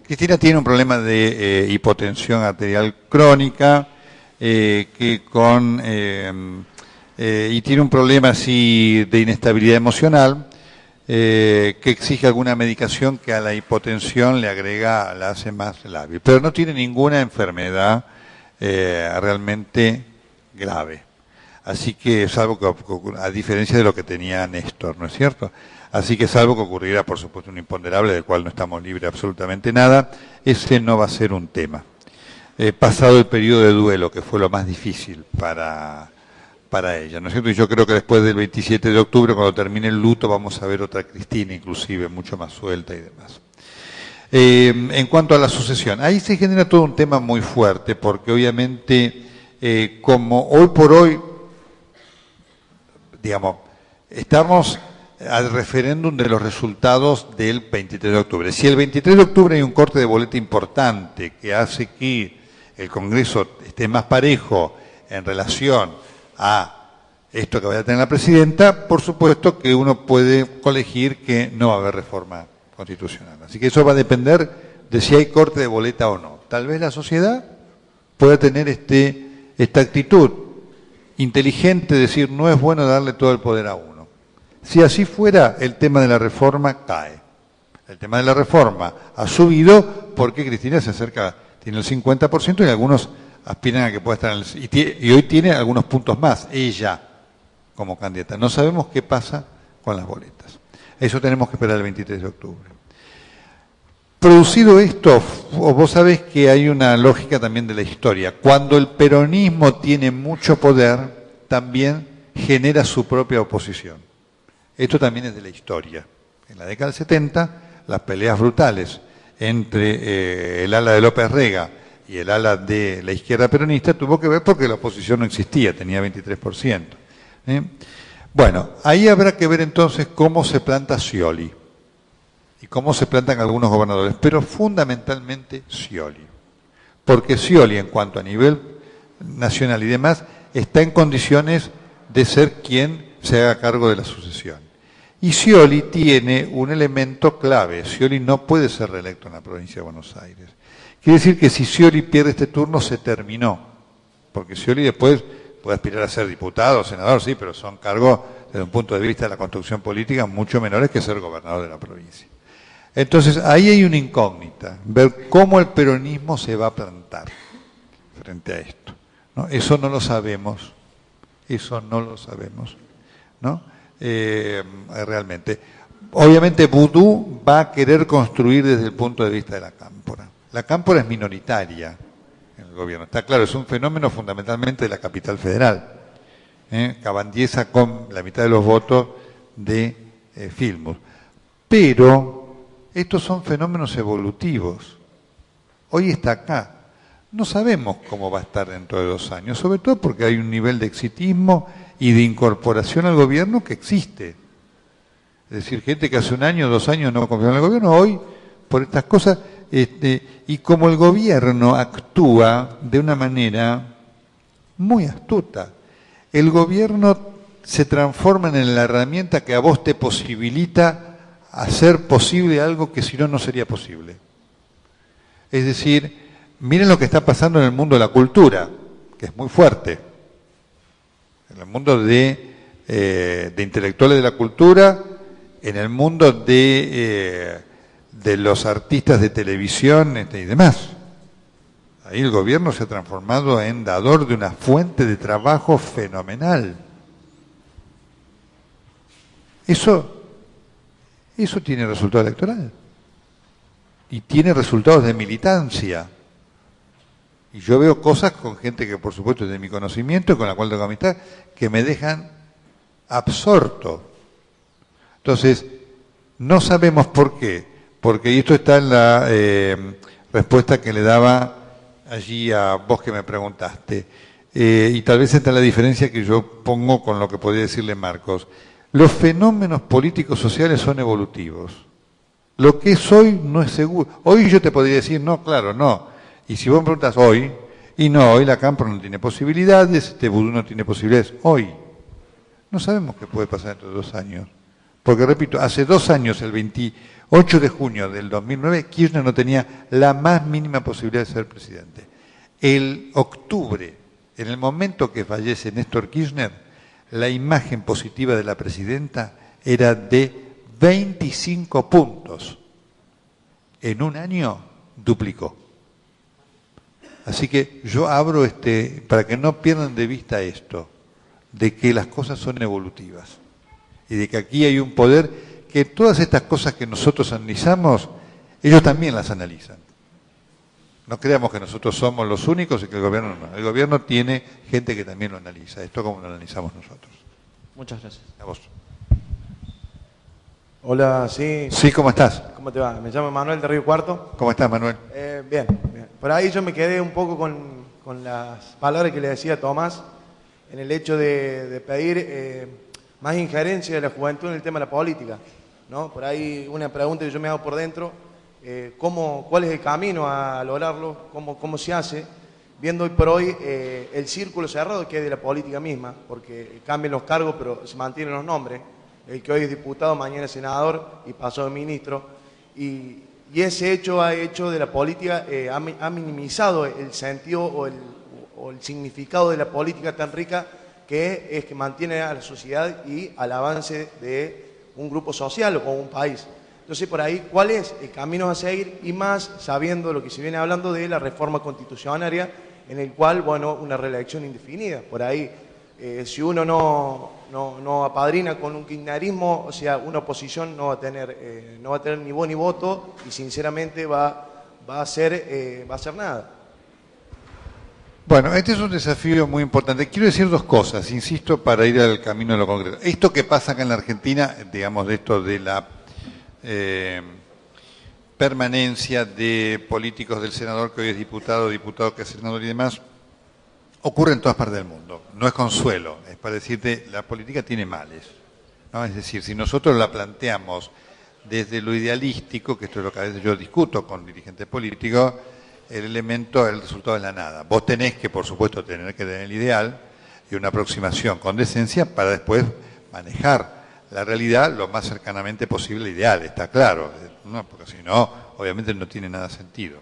Cristina tiene un problema de hipotensión arterial crónica, y tiene un problema así de inestabilidad emocional, que exige alguna medicación que a la hipotensión la hace más lábil. Pero no tiene ninguna enfermedad realmente grave. Así que, salvo que, a diferencia de lo que tenía Néstor, ¿no es cierto? Así que, salvo que ocurriera, por supuesto, un imponderable del cual no estamos libres absolutamente nada, ese no va a ser un tema. Pasado el periodo de duelo, que fue lo más difícil para ella, ¿no es cierto? Y yo creo que después del 27 de octubre, cuando termine el luto, vamos a ver otra Cristina, inclusive, mucho más suelta y demás. En cuanto a la sucesión, ahí se genera todo un tema muy fuerte, porque obviamente, como hoy por hoy, digamos, estamos al referéndum de los resultados del 23 de octubre. Si el 23 de octubre hay un corte de boleta importante que hace que el Congreso esté más parejo en relación a esto que vaya a tener la presidenta, por supuesto que uno puede colegir que no va a haber reforma constitucional. Así que eso va a depender de si hay corte de boleta o no. Tal vez la sociedad pueda tener esta actitud inteligente de decir no es bueno darle todo el poder a uno. Si así fuera, el tema de la reforma cae. El tema de la reforma ha subido porque Cristina se acerca, tiene el 50% y algunos aspiran a que pueda estar en el... Y hoy tiene algunos puntos más, ella, como candidata. No sabemos qué pasa con las boletas. Eso tenemos que esperar el 23 de octubre. Producido esto, vos sabés que hay una lógica también de la historia. Cuando el peronismo tiene mucho poder, también genera su propia oposición. Esto también es de la historia. En la década del 70, las peleas brutales entre el ala de López Rega y el ala de la izquierda peronista tuvo que ver porque la oposición no existía, tenía 23%. Bueno, ahí habrá que ver entonces cómo se planta Scioli y cómo se plantan algunos gobernadores, pero fundamentalmente Scioli. Porque Scioli, en cuanto a nivel nacional y demás, está en condiciones de ser quien se haga cargo de la sucesión. Y Scioli tiene un elemento clave. Scioli no puede ser reelecto en la provincia de Buenos Aires. Quiere decir que si Scioli pierde este turno, se terminó. Porque Scioli después puede aspirar a ser diputado, senador, sí, pero son cargos, desde un punto de vista de la construcción política, mucho menores que ser gobernador de la provincia. Entonces, ahí hay una incógnita, ver cómo el peronismo se va a plantar frente a esto, ¿no? Eso no lo sabemos, ¿no? Realmente. Obviamente, Vudú va a querer construir desde el punto de vista de la cámpora. La cámpora es minoritaria en el gobierno, está claro, es un fenómeno fundamentalmente de la capital federal. Cabandiesa con la mitad de los votos de Filmus. Pero estos son fenómenos evolutivos. Hoy está acá. No sabemos cómo va a estar dentro de 2 años, sobre todo porque hay un nivel de exitismo y de incorporación al gobierno que existe. Es decir, gente que hace 1 año, 2 años no confiaba en el gobierno, hoy, por estas cosas, y como el gobierno actúa de una manera muy astuta, el gobierno se transforma en la herramienta que a vos te posibilita hacer posible algo que si no, no sería posible. Es decir, miren lo que está pasando en el mundo de la cultura, que es muy fuerte. En el mundo de intelectuales de la cultura, en el mundo de los artistas de televisión y demás. Ahí el gobierno se ha transformado en dador de una fuente de trabajo fenomenal. Eso tiene resultado electoral. Y tiene resultados de militancia. Y yo veo cosas con gente que por supuesto es de mi conocimiento y con la cual tengo amistad, que me dejan absorto. Entonces, no sabemos por qué. Porque esto está en la respuesta que le daba allí a vos que me preguntaste. Y tal vez está la diferencia que yo pongo con lo que podría decirle Marcos. los fenómenos políticos sociales son evolutivos. Lo que es hoy no es seguro. Hoy yo te podría decir, no, claro, no. Y si vos me preguntas hoy, y no, hoy la Cámpora no tiene posibilidades, este vudú no tiene posibilidades. Hoy. No sabemos qué puede pasar dentro de 2 años. Porque, repito, hace 2 años, el 28 de junio del 2009, Kirchner no tenía la más mínima posibilidad de ser presidente. El octubre, en el momento que fallece Néstor Kirchner, la imagen positiva de la presidenta era de 25 puntos. En un año duplicó. Así que yo abro para que no pierdan de vista esto, de que las cosas son evolutivas y de que aquí hay un poder que todas estas cosas que nosotros analizamos, ellos también las analizan. No creamos que nosotros somos los únicos y que el gobierno no. El gobierno tiene gente que también lo analiza, esto como lo analizamos nosotros. Muchas gracias. A vos. Hola, sí. Sí, ¿cómo estás? ¿Cómo te va? Me llamo Manuel de Río Cuarto. ¿Cómo estás, Manuel? Bien, bien. Por ahí yo me quedé un poco con las palabras que le decía Tomás, en el hecho de pedir más injerencia de la juventud en el tema de la política, ¿no? Por ahí una pregunta que yo me hago por dentro, ¿cuál es el camino a lograrlo? ¿Cómo se hace? Viendo hoy por hoy el círculo cerrado que es de la política misma, porque cambian los cargos pero se mantienen los nombres. El que hoy es diputado, mañana es senador y pasó a ministro. Y ese hecho ha hecho de la política, ha minimizado el sentido o el significado de la política tan rica que es que mantiene a la sociedad y al avance de un grupo social o un país. Entonces, por ahí, ¿cuál es el camino a seguir? Y más sabiendo lo que se viene hablando de la reforma constitucional, en el cual, bueno, una reelección indefinida. Por ahí, si uno no apadrina con un kirchnerismo, o sea, una oposición no va a tener ni voz ni voto y sinceramente va a hacer nada. Bueno, este es un desafío muy importante. Quiero decir 2 cosas, insisto, para ir al camino de lo concreto. Esto que pasa acá en la Argentina, digamos, de esto de la permanencia de políticos del senador que hoy es diputado que es senador y demás, ocurre en todas partes del mundo. No es consuelo, es para decirte, la política tiene males, ¿no? Es decir, si nosotros la planteamos desde lo idealístico, que esto es lo que a veces yo discuto con dirigentes políticos, el resultado es la nada. Vos tenés que, por supuesto, tener el ideal y una aproximación con decencia para después manejar la realidad lo más cercanamente posible al ideal, está claro, ¿no? Porque si no, obviamente no tiene nada sentido.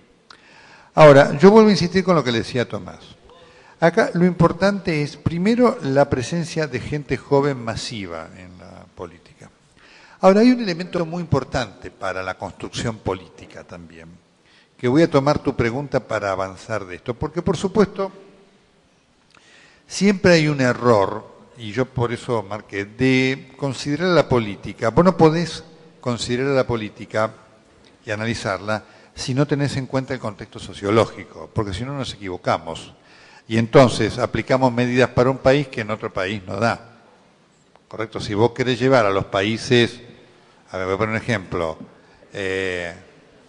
Ahora, yo vuelvo a insistir con lo que le decía Tomás. Acá lo importante es, primero, la presencia de gente joven masiva en la política. Ahora, hay un elemento muy importante para la construcción política también, que voy a tomar tu pregunta para avanzar de esto, porque por supuesto, siempre hay un error, y yo por eso marqué, de considerar la política. Vos no podés considerar la política y analizarla si no tenés en cuenta el contexto sociológico, porque si no nos equivocamos. Y entonces aplicamos medidas para un país que en otro país no da. ¿Correcto? Si vos querés llevar a los países, a ver, voy a poner un ejemplo,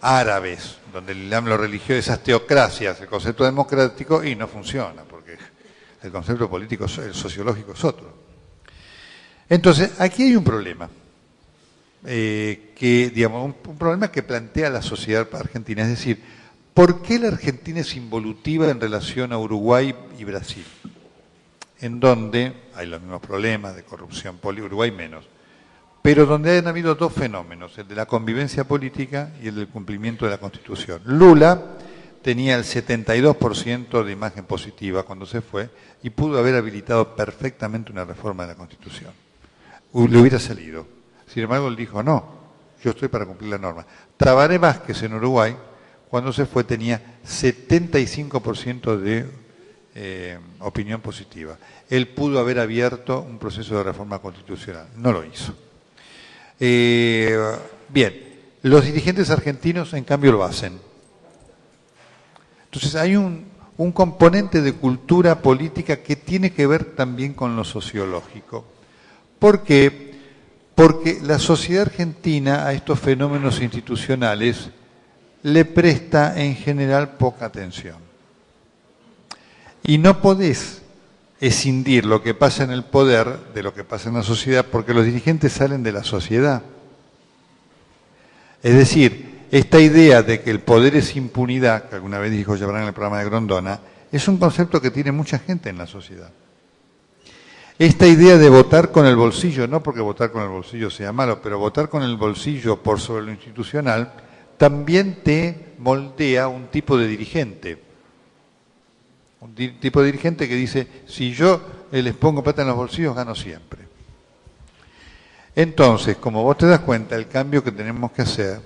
árabes, donde el Islam lo religioso, esas teocracias, el concepto democrático, y no funciona, porque el concepto político, el sociológico es otro. Entonces, aquí hay un problema, un problema que plantea la sociedad argentina, es decir, ¿por qué la Argentina es involutiva en relación a Uruguay y Brasil? En donde hay los mismos problemas de corrupción, Uruguay menos, pero donde han habido 2 fenómenos, el de la convivencia política y el del cumplimiento de la Constitución. Lula tenía el 72% de imagen positiva cuando se fue y pudo haber habilitado perfectamente una reforma de la Constitución. Le hubiera salido. Sin embargo, él dijo, no, yo estoy para cumplir la norma. Tabaré Vázquez en Uruguay, cuando se fue, tenía 75% de opinión positiva. Él pudo haber abierto un proceso de reforma constitucional, no lo hizo. Bien, los dirigentes argentinos en cambio lo hacen. Entonces hay un componente de cultura política que tiene que ver también con lo sociológico. ¿Por qué? Porque la sociedad argentina a estos fenómenos institucionales le presta en general poca atención. Y no podés escindir lo que pasa en el poder de lo que pasa en la sociedad, porque los dirigentes salen de la sociedad. Es decir, esta idea de que el poder es impunidad, que alguna vez dijo Gibran en el programa de Grondona, es un concepto que tiene mucha gente en la sociedad. Esta idea de votar con el bolsillo, no porque votar con el bolsillo sea malo, pero votar con el bolsillo por sobre lo institucional, también te moldea un tipo de dirigente. Un tipo de dirigente que dice, si yo les pongo plata en los bolsillos, gano siempre. Entonces, como vos te das cuenta, el cambio que tenemos que hacer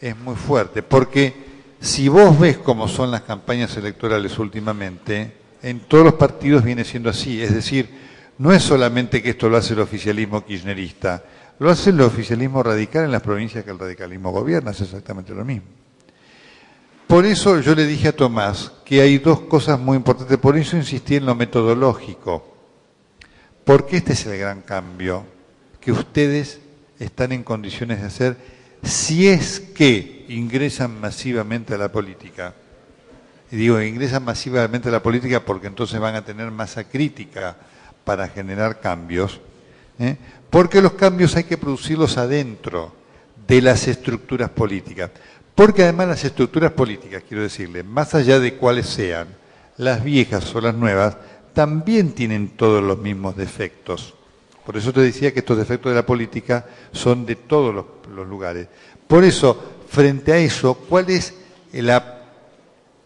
es muy fuerte, porque si vos ves cómo son las campañas electorales últimamente, en todos los partidos viene siendo así, es decir, no es solamente que esto lo hace el oficialismo kirchnerista, lo hace el oficialismo radical en las provincias que el radicalismo gobierna, es exactamente lo mismo. Por eso yo le dije a Tomás que hay dos cosas muy importantes, por eso insistí en lo metodológico, porque este es el gran cambio que ustedes están en condiciones de hacer si es que ingresan masivamente a la política. Y digo, ingresan masivamente a la política porque entonces van a tener masa crítica para generar cambios, porque los cambios hay que producirlos adentro de las estructuras políticas. Porque además las estructuras políticas, quiero decirle, más allá de cuáles sean, las viejas o las nuevas, también tienen todos los mismos defectos. Por eso te decía que estos defectos de la política son de todos los lugares. Por eso, frente a eso, ¿cuál es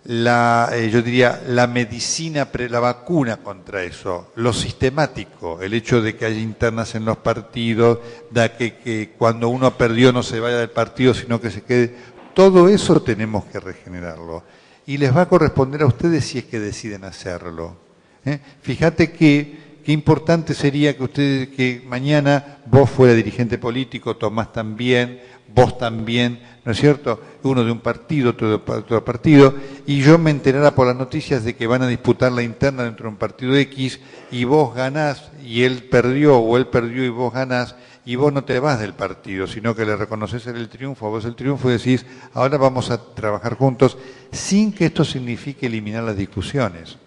yo diría, la medicina, la vacuna contra eso? Lo sistemático, el hecho de que haya internas en los partidos, de que cuando uno perdió no se vaya del partido, sino que se quede. Todo eso tenemos que regenerarlo. Y les va a corresponder a ustedes si es que deciden hacerlo. Fíjate qué importante sería que mañana vos fuera dirigente político, Tomás también, vos también, ¿no es cierto? Uno de un partido, otro partido, y yo me enterara por las noticias de que van a disputar la interna dentro de un partido X, y vos ganás, y él perdió, o él perdió y vos ganás, y vos no te vas del partido, sino que le reconoces el triunfo, a vos el triunfo, y decís, ahora vamos a trabajar juntos, sin que esto signifique eliminar las discusiones.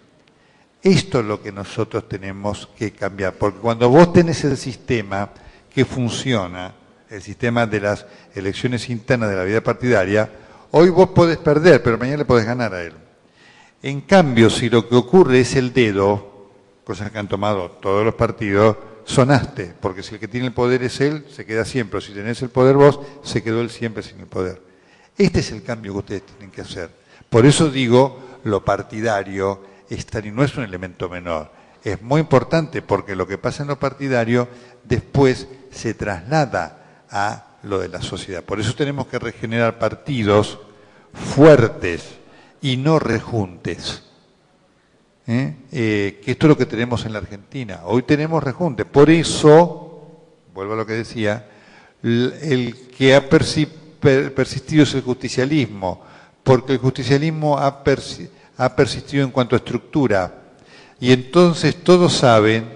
Esto es lo que nosotros tenemos que cambiar, porque cuando vos tenés el sistema que funciona, el sistema de las elecciones internas de la vida partidaria, hoy vos podés perder, pero mañana le podés ganar a él. En cambio, si lo que ocurre es el dedo, cosas que han tomado todos los partidos, sonaste, porque si el que tiene el poder es él, se queda siempre, o si tenés el poder vos, se quedó él siempre sin el poder. Este es el cambio que ustedes tienen que hacer. Por eso digo, lo partidario y no es un elemento menor. Es muy importante porque lo que pasa en lo partidario después se traslada a lo de la sociedad. Por eso tenemos que regenerar partidos fuertes y no rejuntes. Que esto es lo que tenemos en la Argentina. Hoy tenemos rejuntes. Por eso, vuelvo a lo que decía, el que ha persistido es el justicialismo, porque el justicialismo ha persistido en cuanto a estructura. Y entonces todos saben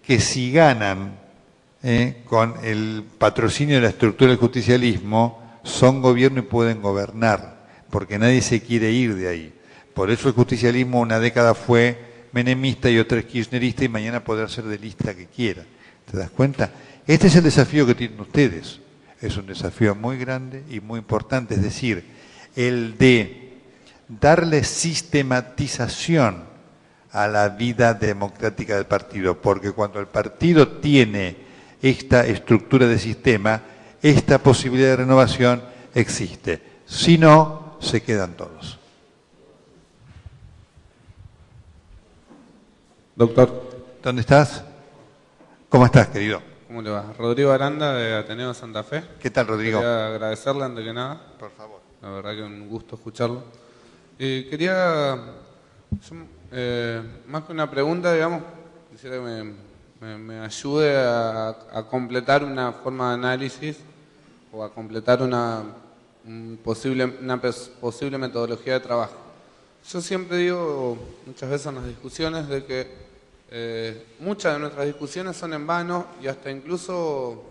que si ganan con el patrocinio de la estructura del justicialismo, son gobierno y pueden gobernar, porque nadie se quiere ir de ahí. Por eso el justicialismo una década fue menemista y otra es kirchnerista y mañana podrá ser de lista que quiera. ¿Te das cuenta? Este es el desafío que tienen ustedes. Es un desafío muy grande y muy importante, es decir, el de darle sistematización a la vida democrática del partido, porque cuando el partido tiene esta estructura de sistema, esta posibilidad de renovación existe. Si no, se quedan todos. Doctor. ¿Dónde estás? ¿Cómo estás, querido? ¿Cómo le va? Rodrigo Aranda, de Ateneo Santa Fe. ¿Qué tal, Rodrigo? Quería agradecerle antes que nada. Por favor. La verdad que un gusto escucharlo. Quería, más que una pregunta, digamos, quisiera que me ayude a completar una forma de análisis o a completar una posible metodología de trabajo. Yo siempre digo, muchas veces en las discusiones, de que muchas de nuestras discusiones son en vano y hasta incluso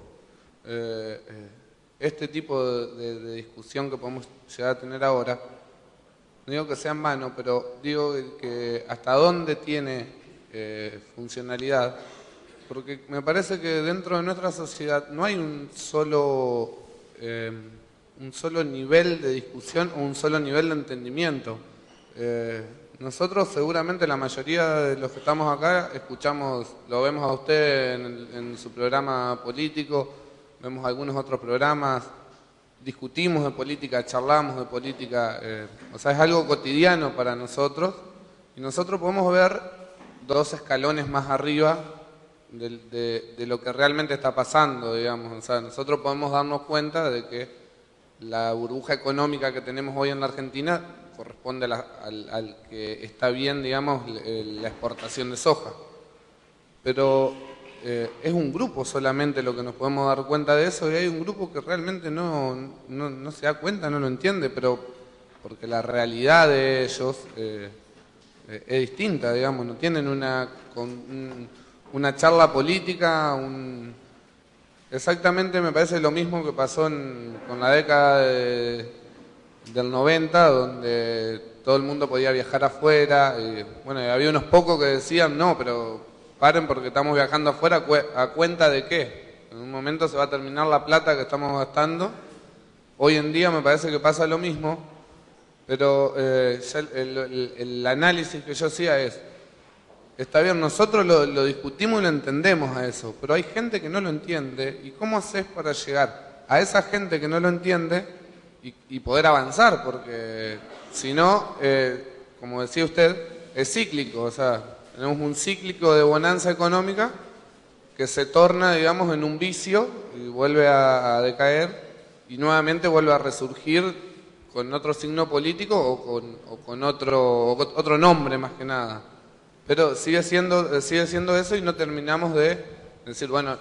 este tipo de discusión que podemos llegar a tener ahora, no digo que sea en vano, pero digo que hasta dónde tiene funcionalidad, porque me parece que dentro de nuestra sociedad no hay un solo nivel de discusión o un solo nivel de entendimiento. Nosotros seguramente la mayoría de los que estamos acá escuchamos, lo vemos a usted en su programa político, vemos algunos otros programas, discutimos de política, charlamos de política, o sea, es algo cotidiano para nosotros y nosotros podemos ver 2 escalones más arriba de lo que realmente está pasando, digamos. O sea, nosotros podemos darnos cuenta de que la burbuja económica que tenemos hoy en la Argentina corresponde al que está bien, digamos, la exportación de soja. Pero es un grupo solamente lo que nos podemos dar cuenta de eso, y hay un grupo que realmente no se da cuenta, no lo entiende, pero porque la realidad de ellos es distinta, digamos, no tienen una charla política, exactamente me parece lo mismo que pasó con la década del 90, donde todo el mundo podía viajar afuera, y bueno, había unos pocos que decían, no, pero paren porque estamos viajando afuera, ¿a cuenta de qué? En un momento se va a terminar la plata que estamos gastando. Hoy en día me parece que pasa lo mismo, pero el análisis que yo hacía es, está bien, nosotros lo discutimos y lo entendemos a eso, pero hay gente que no lo entiende, ¿y cómo haces para llegar a esa gente que no lo entiende y poder avanzar? Porque si no, como decía usted, es cíclico, o sea, tenemos un cíclico de bonanza económica que se torna, digamos, en un vicio y vuelve a decaer y nuevamente vuelve a resurgir con otro signo político o con otro nombre más que nada. Pero sigue siendo eso y no terminamos de decir, bueno,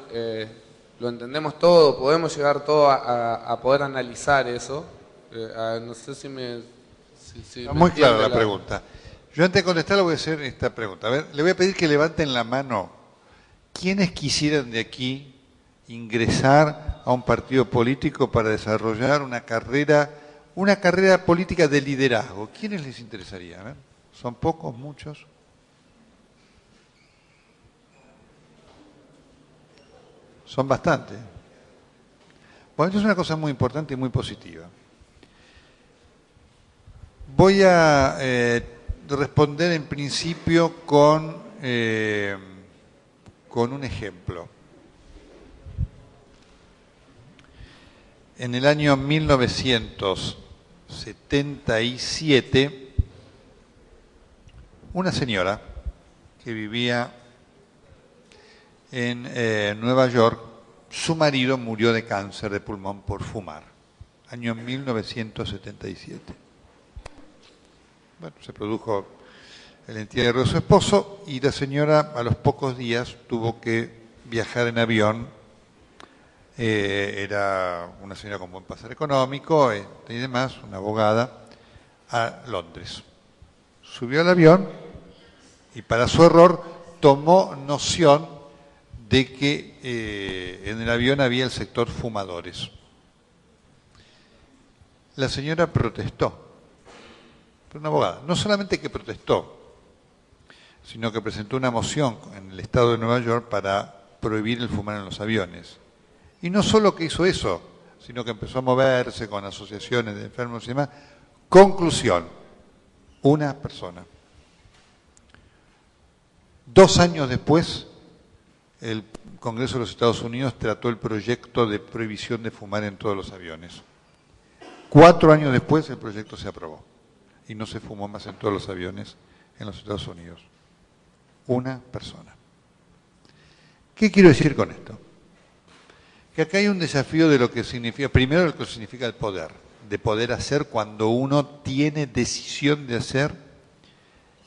lo entendemos todo, podemos llegar todo a poder analizar eso. No sé si me... Está muy clara la pregunta. Yo antes de contestar le voy a hacer esta pregunta. A ver, le voy a pedir que levanten la mano. ¿Quiénes quisieran de aquí ingresar a un partido político para desarrollar una carrera política de liderazgo? ¿Quiénes les interesaría? A ver, ¿son pocos, muchos? Son bastantes. Bueno, esto es una cosa muy importante y muy positiva. Voy a responder en principio con un ejemplo. En el año 1977, una señora que vivía en Nueva York, su marido murió de cáncer de pulmón por fumar, año 1977. Bueno, se produjo el entierro de su esposo y la señora a los pocos días tuvo que viajar en avión. Era una señora con buen pasar económico y demás, una abogada, a Londres. Subió al avión y para su error tomó noción de que en el avión había el sector fumadores. La señora protestó. Una abogada, no solamente que protestó, sino que presentó una moción en el estado de Nueva York para prohibir el fumar en los aviones. Y no solo que hizo eso, sino que empezó a moverse con asociaciones de enfermos y demás. Conclusión, una persona. 2 años después, el Congreso de los Estados Unidos trató el proyecto de prohibición de fumar en todos los aviones. 4 años después, el proyecto se aprobó. Y no se fumó más en todos los aviones en los Estados Unidos. Una persona. ¿Qué quiero decir con esto? Que acá hay un desafío de lo que significa, primero lo que significa el poder, de poder hacer cuando uno tiene decisión de hacer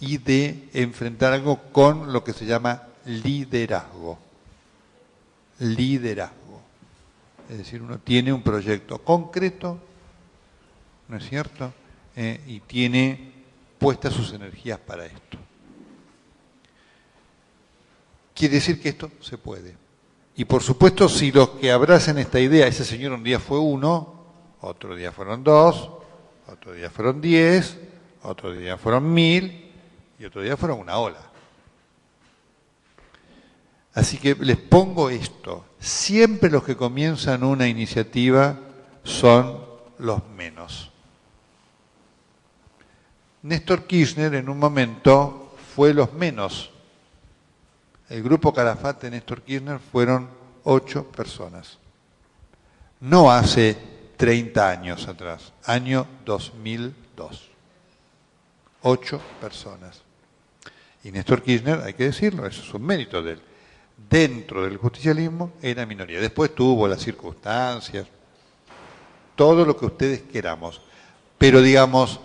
y de enfrentar algo con lo que se llama liderazgo. Liderazgo. Es decir, uno tiene un proyecto concreto, ¿no es cierto?, y tiene puestas sus energías para esto. Quiere decir que esto se puede. Y por supuesto, si los que abrazan esta idea, ese señor un día fue 1, otro día fueron 2, otro día fueron 10, otro día fueron 1000 y otro día fueron una ola. Así que les pongo esto. Siempre los que comienzan una iniciativa son los menos. Néstor Kirchner en un momento fue los menos. El grupo Calafate de Néstor Kirchner fueron 8 personas. No hace 30 años atrás, año 2002. 8 personas. Y Néstor Kirchner, hay que decirlo, eso es un mérito de él. Dentro del justicialismo era minoría. Después tuvo las circunstancias, todo lo que ustedes queramos. Pero digamos,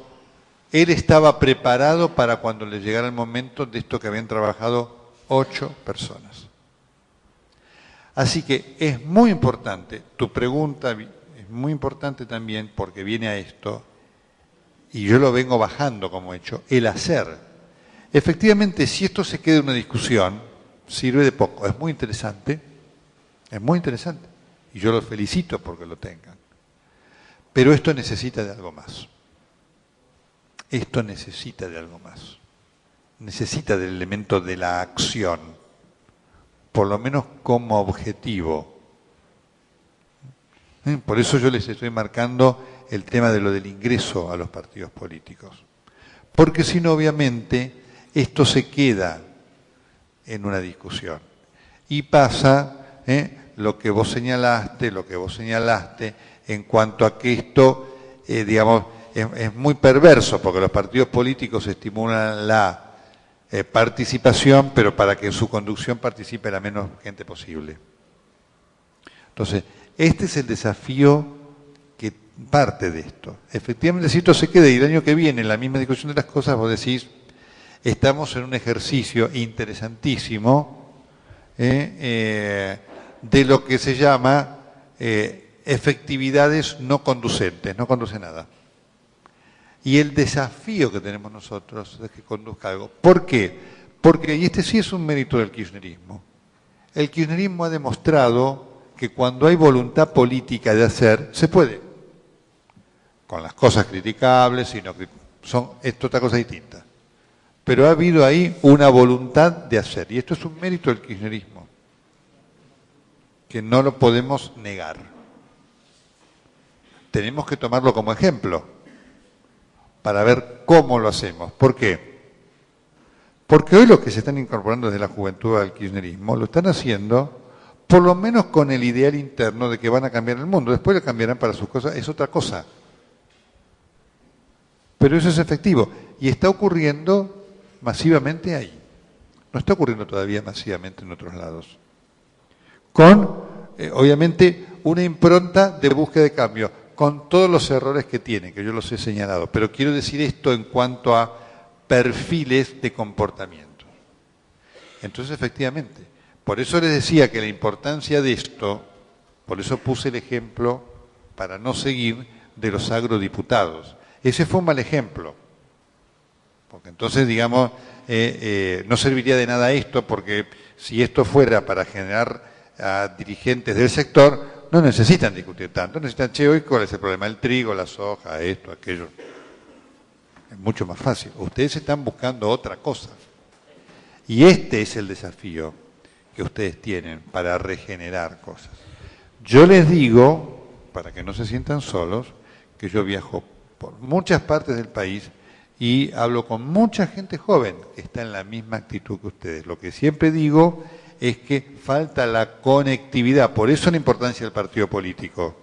él estaba preparado para cuando le llegara el momento de esto que habían trabajado 8 personas. Así que es muy importante, tu pregunta es muy importante también porque viene a esto, y yo lo vengo bajando como hecho, el hacer. Efectivamente, si esto se queda en una discusión, sirve de poco. Es muy interesante, y yo los felicito porque lo tengan. Pero esto necesita de algo más. Esto necesita de algo más. Necesita del elemento de la acción, por lo menos como objetivo. Por eso yo les estoy marcando el tema de lo del ingreso a los partidos políticos. Porque si no, obviamente, esto se queda en una discusión. Y pasa lo que vos señalaste en cuanto a que esto, digamos, es muy perverso, porque los partidos políticos estimulan la participación, pero para que en su conducción participe la menos gente posible. Entonces, este es el desafío que parte de esto. Efectivamente, si esto se queda y el año que viene, en la misma discusión de las cosas, vos decís, estamos en un ejercicio interesantísimo de lo que se llama efectividades no conducentes, no conduce nada. Y el desafío que tenemos nosotros es que conduzca algo. ¿Por qué? Porque, y este sí es un mérito del kirchnerismo, el kirchnerismo ha demostrado que cuando hay voluntad política de hacer, se puede. Con las cosas criticables, sino que es otra cosa distinta. Pero ha habido ahí una voluntad de hacer. Y esto es un mérito del kirchnerismo, que no lo podemos negar. Tenemos que tomarlo como ejemplo para ver cómo lo hacemos. ¿Por qué? Porque hoy los que se están incorporando desde la juventud al kirchnerismo lo están haciendo por lo menos con el ideal interno de que van a cambiar el mundo. Después lo cambiarán para sus cosas, es otra cosa. Pero eso es efectivo. Y está ocurriendo masivamente ahí. No está ocurriendo todavía masivamente en otros lados. Con, obviamente, una impronta de búsqueda de cambio, con todos los errores que tiene, que yo los he señalado. Pero quiero decir esto en cuanto a perfiles de comportamiento. Entonces, efectivamente, por eso les decía que la importancia de esto, por eso puse el ejemplo, para no seguir, de los agrodiputados. Ese fue un mal ejemplo. Porque entonces, digamos, no serviría de nada esto, porque si esto fuera para generar a dirigentes del sector, no necesitan discutir tanto. Necesitan, che, hoy cuál es el problema, el trigo, la soja, esto, aquello. Es mucho más fácil. Ustedes están buscando otra cosa. Y este es el desafío que ustedes tienen para regenerar cosas. Yo les digo, para que no se sientan solos, que yo viajo por muchas partes del país y hablo con mucha gente joven que está en la misma actitud que ustedes. Lo que siempre digo es que falta la conectividad, por eso la importancia del partido político.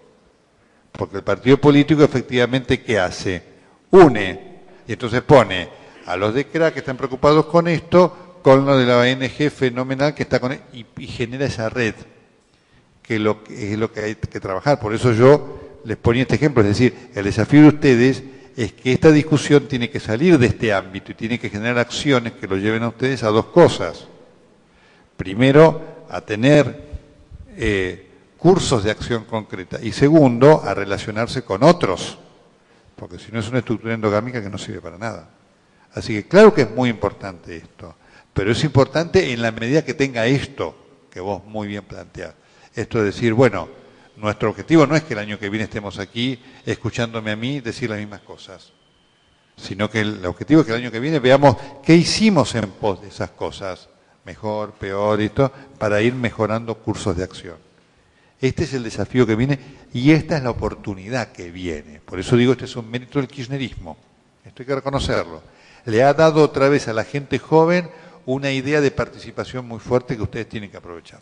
Porque el partido político efectivamente, ¿qué hace? Une, y entonces pone a los de CRA que están preocupados con esto, con lo de la ONG fenomenal que está con y genera esa red, que es lo que hay que trabajar. Por eso yo les ponía este ejemplo, es decir, el desafío de ustedes es que esta discusión tiene que salir de este ámbito y tiene que generar acciones que lo lleven a ustedes a dos cosas. Primero, a tener cursos de acción concreta y segundo, a relacionarse con otros, porque si no es una estructura endogámica que no sirve para nada. Así que claro que es muy importante esto, pero es importante en la medida que tenga esto, que vos muy bien planteás. Esto de decir, bueno, nuestro objetivo no es que el año que viene estemos aquí escuchándome a mí decir las mismas cosas, sino que el objetivo es que el año que viene veamos qué hicimos en pos de esas cosas, mejor, peor, esto, para ir mejorando cursos de acción. Este es el desafío que viene y esta es la oportunidad que viene. Por eso digo, este es un mérito del kirchnerismo. Esto hay que reconocerlo. Le ha dado otra vez a la gente joven una idea de participación muy fuerte que ustedes tienen que aprovechar.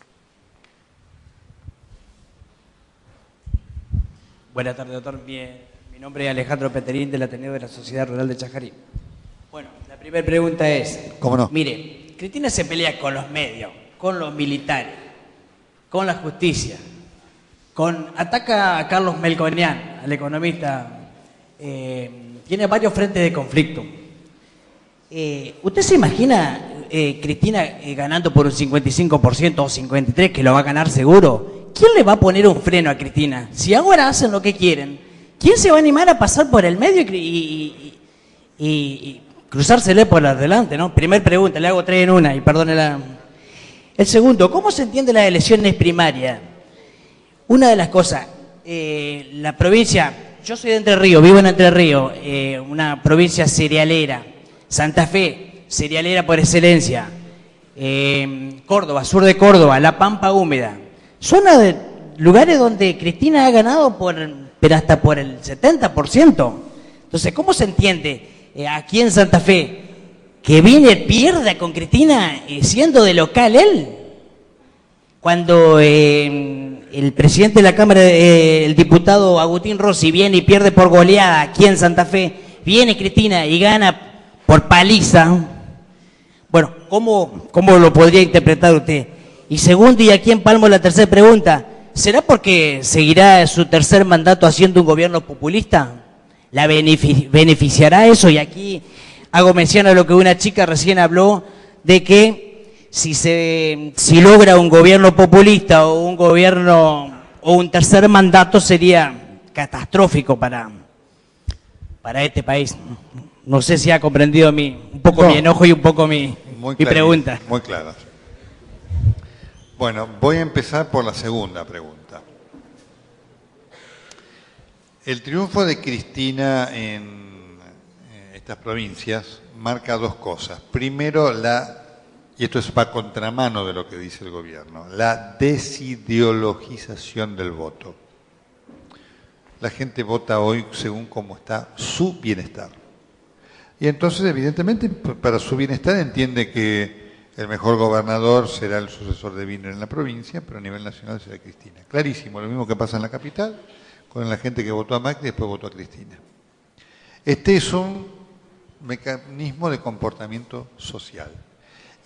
Buenas tardes, doctor. Mi nombre es Alejandro Peterín, del Ateneo de la Sociedad Rural de Chajarí. Bueno, la primera pregunta es... ¿Cómo no? Mire, Cristina se pelea con los medios, con los militares, con la justicia, ataca a Carlos Melconian, al economista. Tiene varios frentes de conflicto. ¿Usted se imagina Cristina ganando por un 55% o 53%, que lo va a ganar seguro? ¿Quién le va a poner un freno a Cristina? Si ahora hacen lo que quieren, ¿quién se va a animar a pasar por el medio y cruzársele por delante, ¿no? Primer pregunta, le hago 3 en una y perdónela. El segundo, ¿cómo se entiende las elecciones primarias? Una de las cosas, la provincia, yo soy de Entre Ríos, vivo en Entre Ríos, una provincia cerealera. Santa Fe, cerealera por excelencia. Córdoba, sur de Córdoba, La Pampa húmeda. Son lugares donde Cristina ha ganado pero hasta por el 70%. Entonces, ¿cómo se entiende aquí en Santa Fe que pierda con Cristina siendo de local él? Cuando el presidente de la Cámara, el diputado Agustín Rossi, viene y pierde por goleada aquí en Santa Fe, viene Cristina y gana por paliza. Bueno, ¿cómo lo podría interpretar usted? Y segundo, y aquí empalmo la tercera pregunta, ¿será porque seguirá su tercer mandato haciendo un gobierno populista? ¿La beneficiará eso? Y aquí hago mención a lo que una chica recién habló, de que si logra un gobierno populista o un tercer mandato sería catastrófico para este país. No sé si ha comprendido un poco mi enojo y un poco mi pregunta. Muy claro. Bueno, voy a empezar por la segunda pregunta. El triunfo de Cristina en estas provincias marca 2 cosas. Primero, y esto va a contramano de lo que dice el gobierno, la desideologización del voto. La gente vota hoy según cómo está su bienestar. Y entonces, evidentemente, para su bienestar entiende que el mejor gobernador será el sucesor de Wiener en la provincia, pero a nivel nacional será Cristina. Clarísimo, lo mismo que pasa en la capital, con la gente que votó a Macri y después votó a Cristina. Este es un mecanismo de comportamiento social.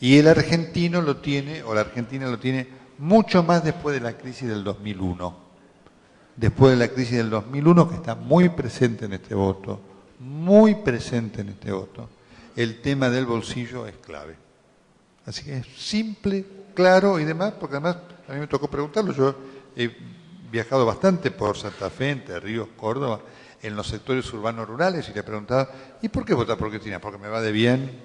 Y el argentino lo tiene, o la argentina lo tiene, mucho más después de la crisis del 2001. Después de la crisis del 2001, que está muy presente en este voto, el tema del bolsillo es clave. Así que es simple, claro y demás, porque además a mí me tocó preguntarlo. Yo he viajado bastante por Santa Fe, Entre Ríos, Córdoba, en los sectores urbanos rurales y le he preguntado, ¿y por qué votar por Cristina? Porque me va de bien.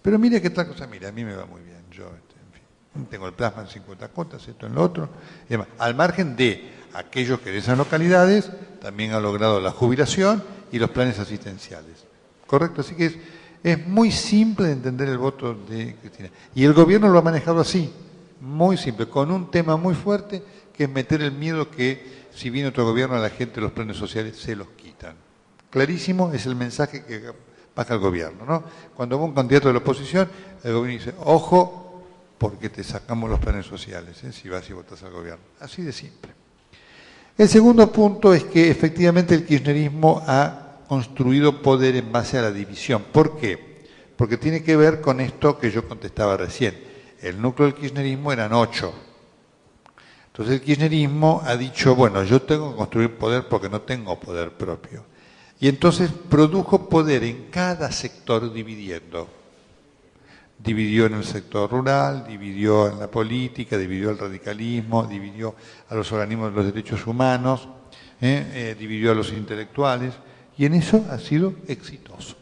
Pero mire qué tal cosa, mire, a mí me va muy bien. Yo, en fin, tengo el plasma en 50 cuotas, esto en lo otro. Y demás. Al margen de aquellos que de esas localidades también han logrado la jubilación y los planes asistenciales. ¿Correcto? Así que es muy simple de entender el voto de Cristina. Y el gobierno lo ha manejado así, muy simple, con un tema muy fuerte, que es meter el miedo que si viene otro gobierno a la gente los planes sociales se los quitan. Clarísimo, es el mensaje que baja el gobierno, ¿no? Cuando va un candidato de la oposición, el gobierno dice, ojo, porque te sacamos los planes sociales, si vas y votas al gobierno. Así de simple. El segundo punto es que efectivamente el kirchnerismo ha construido poder en base a la división. ¿Por qué? Porque tiene que ver con esto que yo contestaba recién. El núcleo del kirchnerismo eran 8. Entonces el kirchnerismo ha dicho, bueno, yo tengo que construir poder porque no tengo poder propio. Y entonces produjo poder en cada sector dividiendo. Dividió en el sector rural, dividió en la política, dividió el radicalismo, dividió a los organismos de los derechos humanos, dividió a los intelectuales. Y en eso ha sido exitoso.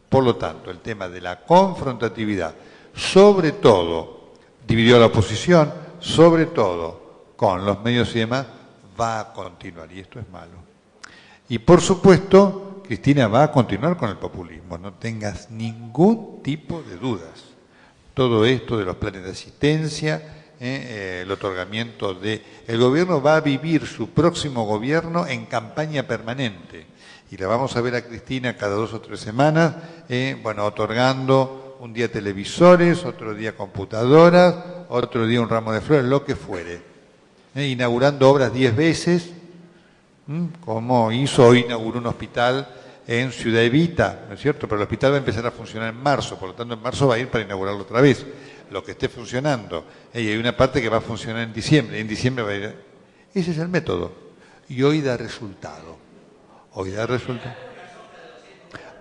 Por lo tanto, el tema de la confrontatividad, sobre todo, dividió a la oposición, sobre todo, con los medios y demás, va a continuar. Y esto es malo. Y por supuesto, Cristina va a continuar con el populismo. No tengas ningún tipo de dudas. todo esto de los planes de asistencia, el otorgamiento de... El gobierno va a vivir su próximo gobierno en campaña permanente. Y la vamos a ver a Cristina cada 2 o 3 semanas, bueno, otorgando un día televisores, otro día computadoras, otro día un ramo de flores, lo que fuere. Inaugurando obras 10 veces, como hizo hoy, inauguró un hospital en Ciudad Evita, ¿no es cierto? Pero el hospital va a empezar a funcionar en marzo, por lo tanto en marzo va a ir para inaugurarlo otra vez, lo que esté funcionando. Y hay una parte que va a funcionar en diciembre, va a ir... Ese es el método. Y hoy da resultado. Hoy da resultado.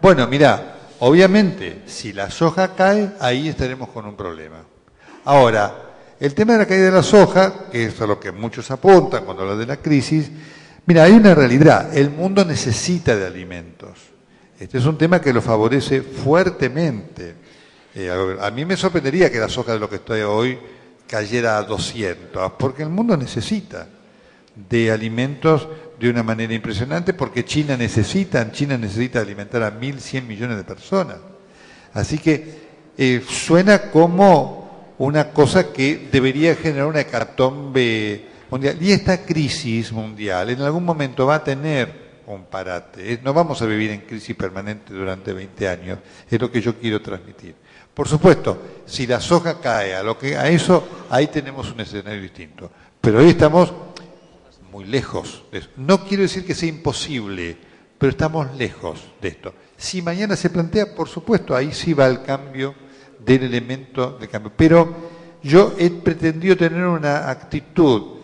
Bueno, mirá, obviamente, si la soja cae, ahí estaremos con un problema. Ahora, el tema de la caída de la soja, que es a lo que muchos apuntan cuando hablan de la crisis, mira, hay una realidad, el mundo necesita de alimentos. Este es un tema que lo favorece fuertemente. A mí me sorprendería que la soja de lo que estoy hoy cayera a 200, porque el mundo necesita de alimentos de una manera impresionante, porque China necesita alimentar a 1.100 millones de personas. Así que suena como una cosa que debería generar una hecatombe mundial. Y esta crisis mundial en algún momento va a tener un parate. No vamos a vivir en crisis permanente durante 20 años, es lo que yo quiero transmitir. Por supuesto, si la soja cae a eso, ahí tenemos un escenario distinto. Pero hoy estamos muy lejos de eso. No quiero decir que sea imposible, pero estamos lejos de esto. Si mañana se plantea, por supuesto, ahí sí va el cambio del elemento de cambio. Pero yo he pretendido tener una actitud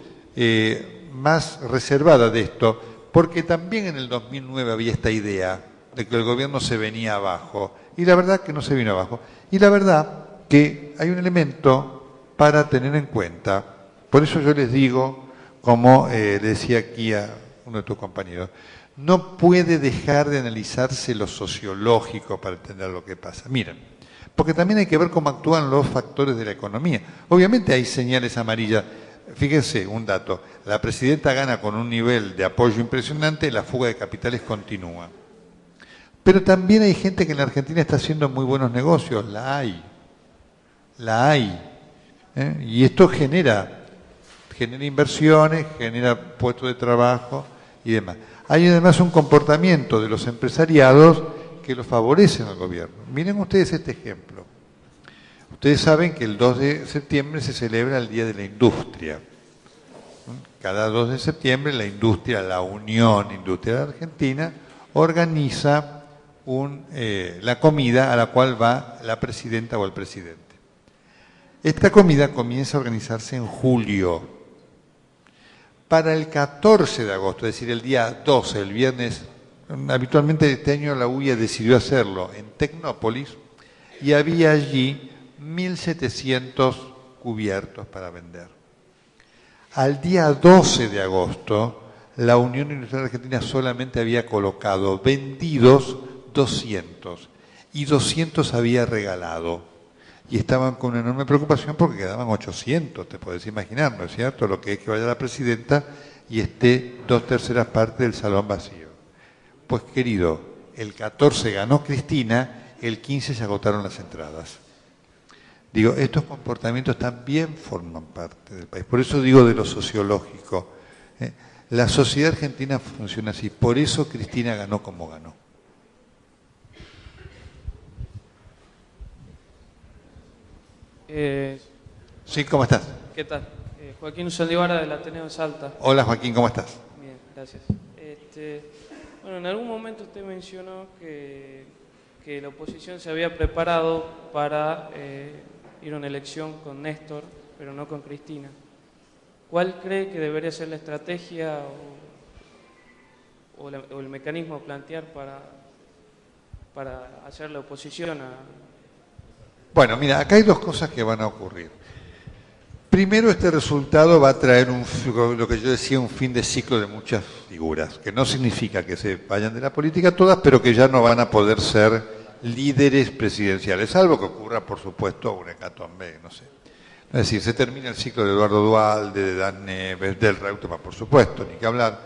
más reservada de esto, porque también en el 2009 había esta idea de que el gobierno se venía abajo, y la verdad que no se vino abajo. Y la verdad que hay un elemento para tener en cuenta. Por eso yo les digo, como le decía aquí a uno de tus compañeros, no puede dejar de analizarse lo sociológico para entender lo que pasa. Miren, porque también hay que ver cómo actúan los factores de la economía. Obviamente hay señales amarillas. Fíjense, un dato, la presidenta gana con un nivel de apoyo impresionante, la fuga de capitales continúa. Pero también hay gente que en la Argentina está haciendo muy buenos negocios, la hay. Y esto genera inversiones, genera puestos de trabajo y demás. Hay además un comportamiento de los empresariados que los favorecen al gobierno. Miren ustedes este ejemplo. Ustedes saben que el 2 de septiembre se celebra el Día de la Industria. Cada 2 de septiembre la industria, la Unión Industrial Argentina, organiza la comida a la cual va la presidenta o el presidente. Esta comida comienza a organizarse en julio. Para el 14 de agosto, es decir, el día 12, el viernes, habitualmente este año la UIA decidió hacerlo en Tecnópolis y había allí 1.700 cubiertos para vender. Al día 12 de agosto, la Unión Industrial Argentina solamente había colocado vendidos 200 y 200 había regalado. Y estaban con una enorme preocupación porque quedaban 800, te puedes imaginar, ¿no es cierto? Lo que es que vaya la presidenta y esté 2/3 partes del salón vacío. Pues querido, el 14 ganó Cristina, el 15 se agotaron las entradas. Digo, estos comportamientos también forman parte del país. Por eso digo de lo sociológico. La sociedad argentina funciona así. Por eso Cristina ganó como ganó. Sí, ¿cómo estás? ¿Qué tal? Joaquín Soldivara del Ateneo de Salta. Hola Joaquín, ¿cómo estás? Bien, gracias. Bueno, en algún momento usted mencionó que la oposición se había preparado para ir a una elección con Néstor, pero no con Cristina. ¿Cuál cree que debería ser la estrategia o el mecanismo a plantear para hacer la oposición a... Bueno, mira, acá hay dos cosas que van a ocurrir. Primero, este resultado va a traer lo que yo decía, un fin de ciclo de muchas figuras, que no significa que se vayan de la política todas, pero que ya no van a poder ser líderes presidenciales, salvo que ocurra, por supuesto, un hecatombe, no sé. Es decir, se termina el ciclo de Eduardo Duhalde, de Dan Neves, del Reutemann, por supuesto, ni que hablar,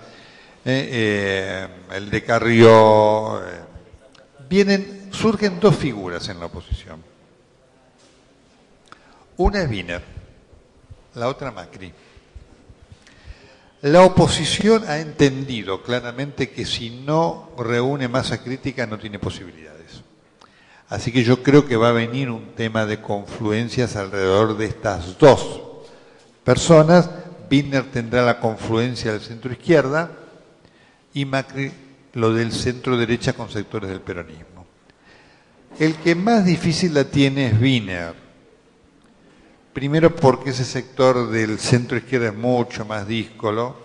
el de Carrió. Surgen dos figuras en la oposición. Una es Wiener, la otra Macri. La oposición ha entendido claramente que si no reúne masa crítica no tiene posibilidades. Así que yo creo que va a venir un tema de confluencias alrededor de estas dos personas. Wiener tendrá la confluencia del centro izquierda y Macri lo del centro derecha con sectores del peronismo. El que más difícil la tiene es Wiener. Primero porque ese sector del centro izquierda es mucho más díscolo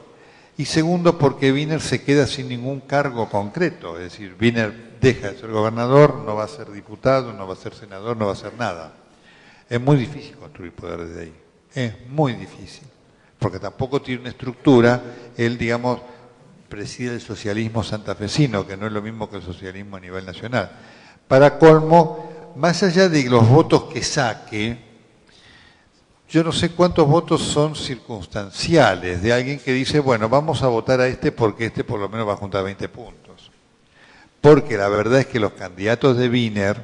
y segundo porque Wiener se queda sin ningún cargo concreto. Es decir, Wiener deja de ser gobernador, no va a ser diputado, no va a ser senador, no va a ser nada. Es muy difícil construir poder desde ahí. Es muy difícil. Porque tampoco tiene una estructura. Él, digamos, preside el socialismo santafesino, que no es lo mismo que el socialismo a nivel nacional. Para colmo, más allá de los votos que saque, yo no sé cuántos votos son circunstanciales de alguien que dice, bueno, vamos a votar a este porque este por lo menos va a juntar 20 puntos. Porque la verdad es que los candidatos de Wiener,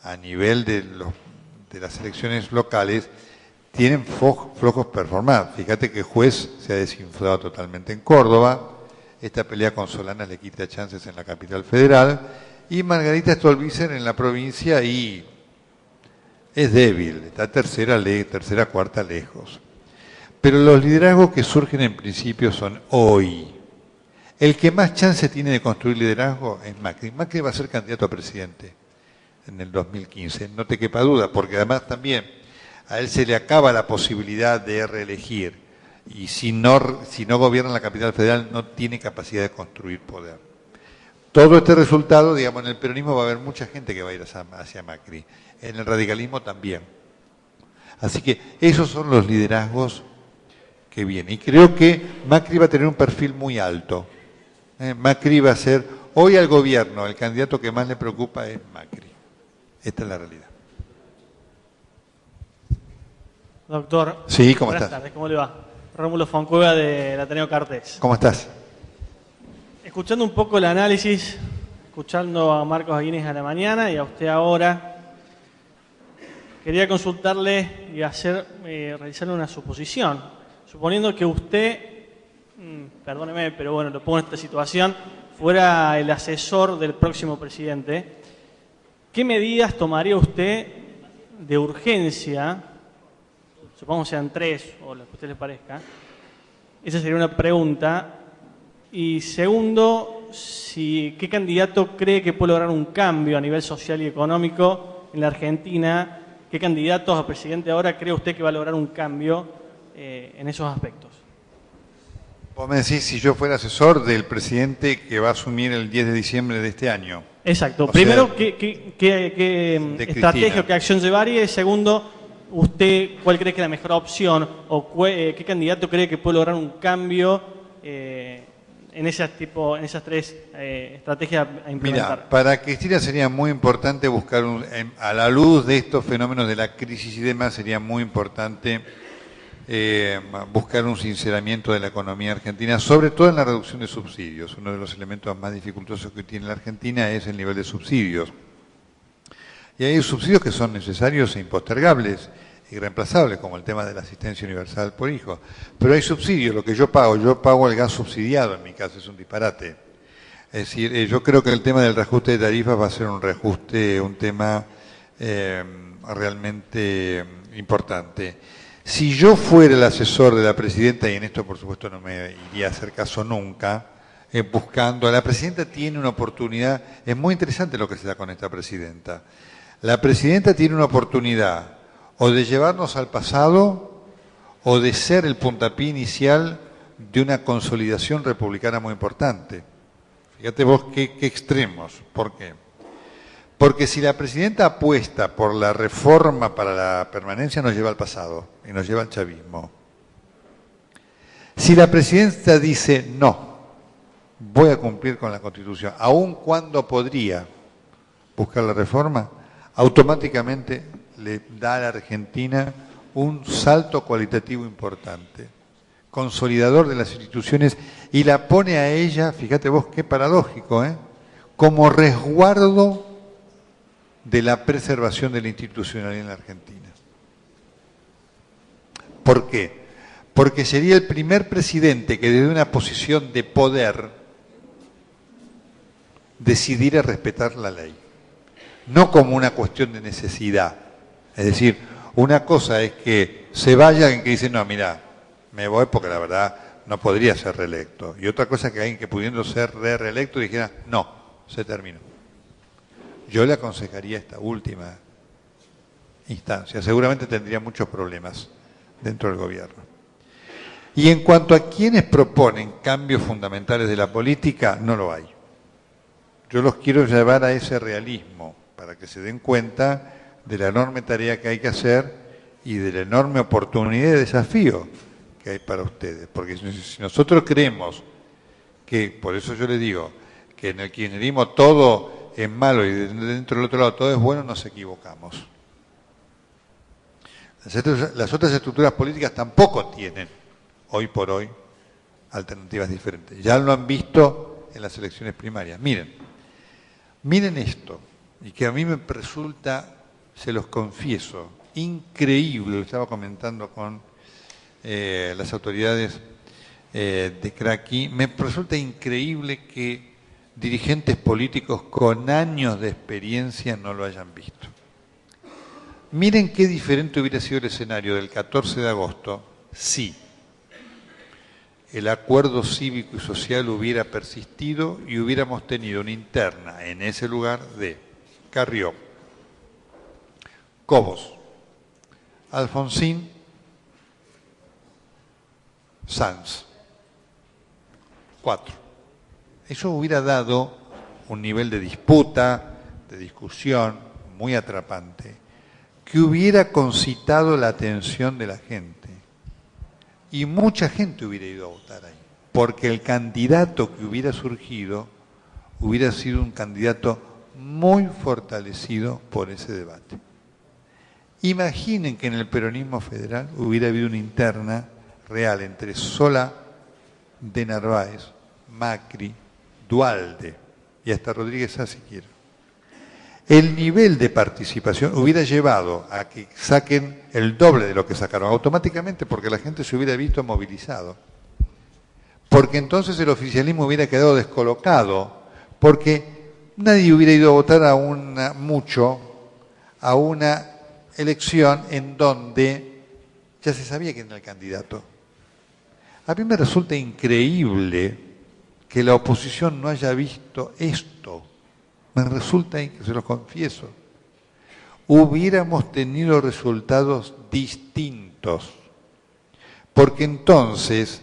a nivel de las elecciones locales, tienen flojos performance. Fíjate que Juez se ha desinflado totalmente en Córdoba, esta pelea con Solanas le quita chances en la capital federal, y Margarita Stolbizer en la provincia y es débil, está tercera, cuarta lejos. Pero los liderazgos que surgen en principio son hoy. El que más chance tiene de construir liderazgo es Macri. Macri va a ser candidato a presidente en el 2015, no te quepa duda, porque además también a él se le acaba la posibilidad de reelegir y si no gobierna en la capital federal no tiene capacidad de construir poder. Todo este resultado, digamos, en el peronismo va a haber mucha gente que va a ir hacia Macri. En el radicalismo también. Así que esos son los liderazgos que vienen. Y creo que Macri va a tener un perfil muy alto. Macri va a ser, hoy al gobierno, el candidato que más le preocupa es Macri. Esta es la realidad. Doctor. Sí, ¿cómo estás? Buenas tardes, ¿cómo le va? Rómulo Foncueva del Ateneo Cartés. ¿Cómo estás? Escuchando un poco el análisis, escuchando a Marcos Aguines a la mañana y a usted ahora, quería consultarle y realizarle una suposición. Suponiendo que usted, perdóneme, pero bueno, lo pongo en esta situación, fuera el asesor del próximo presidente, ¿qué medidas tomaría usted de urgencia? Supongamos sean 3 o lo que a usted le parezca. Esa sería una pregunta. Y segundo, ¿qué candidato cree que puede lograr un cambio a nivel social y económico en la Argentina? ¿Qué candidatos a presidente ahora cree usted que va a lograr un cambio en esos aspectos? Vos me decís si yo fuera asesor del presidente que va a asumir el 10 de diciembre de este año. Exacto. Primero, ¿qué estrategia o qué acción llevaría? Y segundo, ¿usted cuál cree que es la mejor opción? ¿O qué candidato cree que puede lograr un cambio en esas 3 estrategias a implementar? Mira, para Cristina sería muy importante buscar, a la luz de estos fenómenos de la crisis y demás, sería muy importante buscar un sinceramiento de la economía argentina, sobre todo en la reducción de subsidios. Uno de los elementos más dificultosos que tiene la Argentina es el nivel de subsidios. Y hay subsidios que son necesarios e impostergables, irreemplazables, como el tema de la asistencia universal por hijo. Pero hay subsidios, lo que yo pago el gas subsidiado, en mi caso es un disparate. Es decir, yo creo que el tema del reajuste de tarifas va a ser un tema realmente importante. Si yo fuera el asesor de la presidenta, y en esto por supuesto no me iría a hacer caso nunca, la presidenta tiene una oportunidad, es muy interesante lo que se da con esta presidenta. La presidenta tiene una oportunidad o de llevarnos al pasado o de ser el puntapié inicial de una consolidación republicana muy importante. Fíjate vos qué extremos. ¿Por qué? Porque si la presidenta apuesta por la reforma para la permanencia, nos lleva al pasado y nos lleva al chavismo. Si la presidenta dice no, voy a cumplir con la Constitución, aun cuando podría buscar la reforma, automáticamente le da a la Argentina un salto cualitativo importante, consolidador de las instituciones, y la pone a ella, fíjate vos qué paradójico, como resguardo de la preservación de la institucionalidad en la Argentina. ¿Por qué? Porque sería el primer presidente que desde una posición de poder decidiera respetar la ley. No como una cuestión de necesidad. Es decir, una cosa es que se vaya alguien que dice, no, mira, me voy porque la verdad no podría ser reelecto. Y otra cosa es que alguien que pudiendo ser reelecto dijera, no, se terminó. Yo le aconsejaría esta última instancia. Seguramente tendría muchos problemas dentro del gobierno. Y en cuanto a quienes proponen cambios fundamentales de la política, no lo hay. Yo los quiero llevar a ese realismo para que se den cuenta de la enorme tarea que hay que hacer y de la enorme oportunidad y desafío que hay para ustedes. Porque si nosotros creemos que, por eso yo les digo, que en el kirchnerismo todo es malo y dentro del otro lado todo es bueno, nos equivocamos. Las otras estructuras políticas tampoco tienen, hoy por hoy, alternativas diferentes. Ya lo han visto en las elecciones primarias. Miren esto, y que a mí me resulta, se los confieso, increíble, lo estaba comentando con las autoridades de Craquí, me resulta increíble que dirigentes políticos con años de experiencia no lo hayan visto. Miren qué diferente hubiera sido el escenario del 14 de agosto si el acuerdo cívico y social hubiera persistido y hubiéramos tenido una interna en ese lugar de Carrió, Cobos, Alfonsín, Sanz. 4. Eso hubiera dado un nivel de disputa, de discusión muy atrapante, que hubiera concitado la atención de la gente. Y mucha gente hubiera ido a votar ahí, porque el candidato que hubiera surgido hubiera sido un candidato muy fortalecido por ese debate. Imaginen que en el peronismo federal hubiera habido una interna real entre Solá de Narváez, Macri, Duhalde y hasta Rodríguez Sá si quieren. El nivel de participación hubiera llevado a que saquen el doble de lo que sacaron automáticamente porque la gente se hubiera visto movilizado. Porque entonces el oficialismo hubiera quedado descolocado, porque nadie hubiera ido a votar a una elección en donde ya se sabía quién era el candidato. A mí me resulta increíble que la oposición no haya visto esto. Me resulta, se los confieso, hubiéramos tenido resultados distintos, porque entonces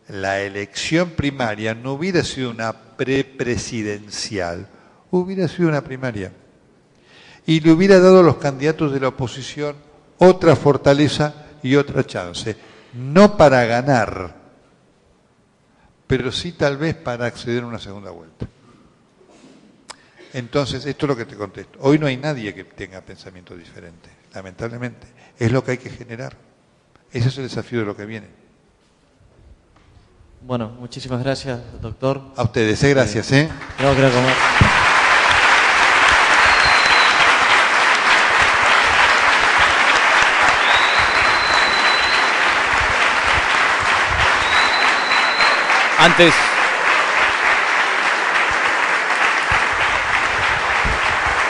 la elección primaria no hubiera sido una prepresidencial, hubiera sido una primaria. Y le hubiera dado a los candidatos de la oposición otra fortaleza y otra chance, no para ganar, pero sí tal vez para acceder a una segunda vuelta. Entonces, esto es lo que te contesto. Hoy no hay nadie que tenga pensamiento diferente, lamentablemente. Es lo que hay que generar. Ese es el desafío de lo que viene. Bueno, muchísimas gracias, doctor. A ustedes, gracias. Tengo que ir a comer.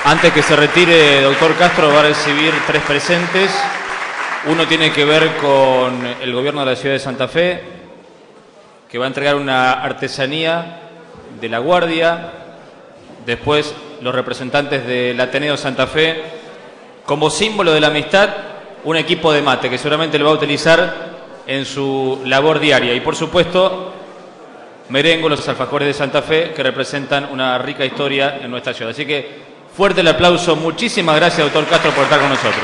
Antes que se retire, doctor Castro, va a recibir 3 presentes. Uno tiene que ver con el gobierno de la ciudad de Santa Fe, que va a entregar una artesanía de La Guardia. Después, los representantes del Ateneo Santa Fe, como símbolo de la amistad, un equipo de mate que seguramente lo va a utilizar en su labor diaria. Y por supuesto, merengue, los alfajores de Santa Fe, que representan una rica historia en nuestra ciudad. Así que fuerte el aplauso. Muchísimas gracias, doctor Castro, por estar con nosotros.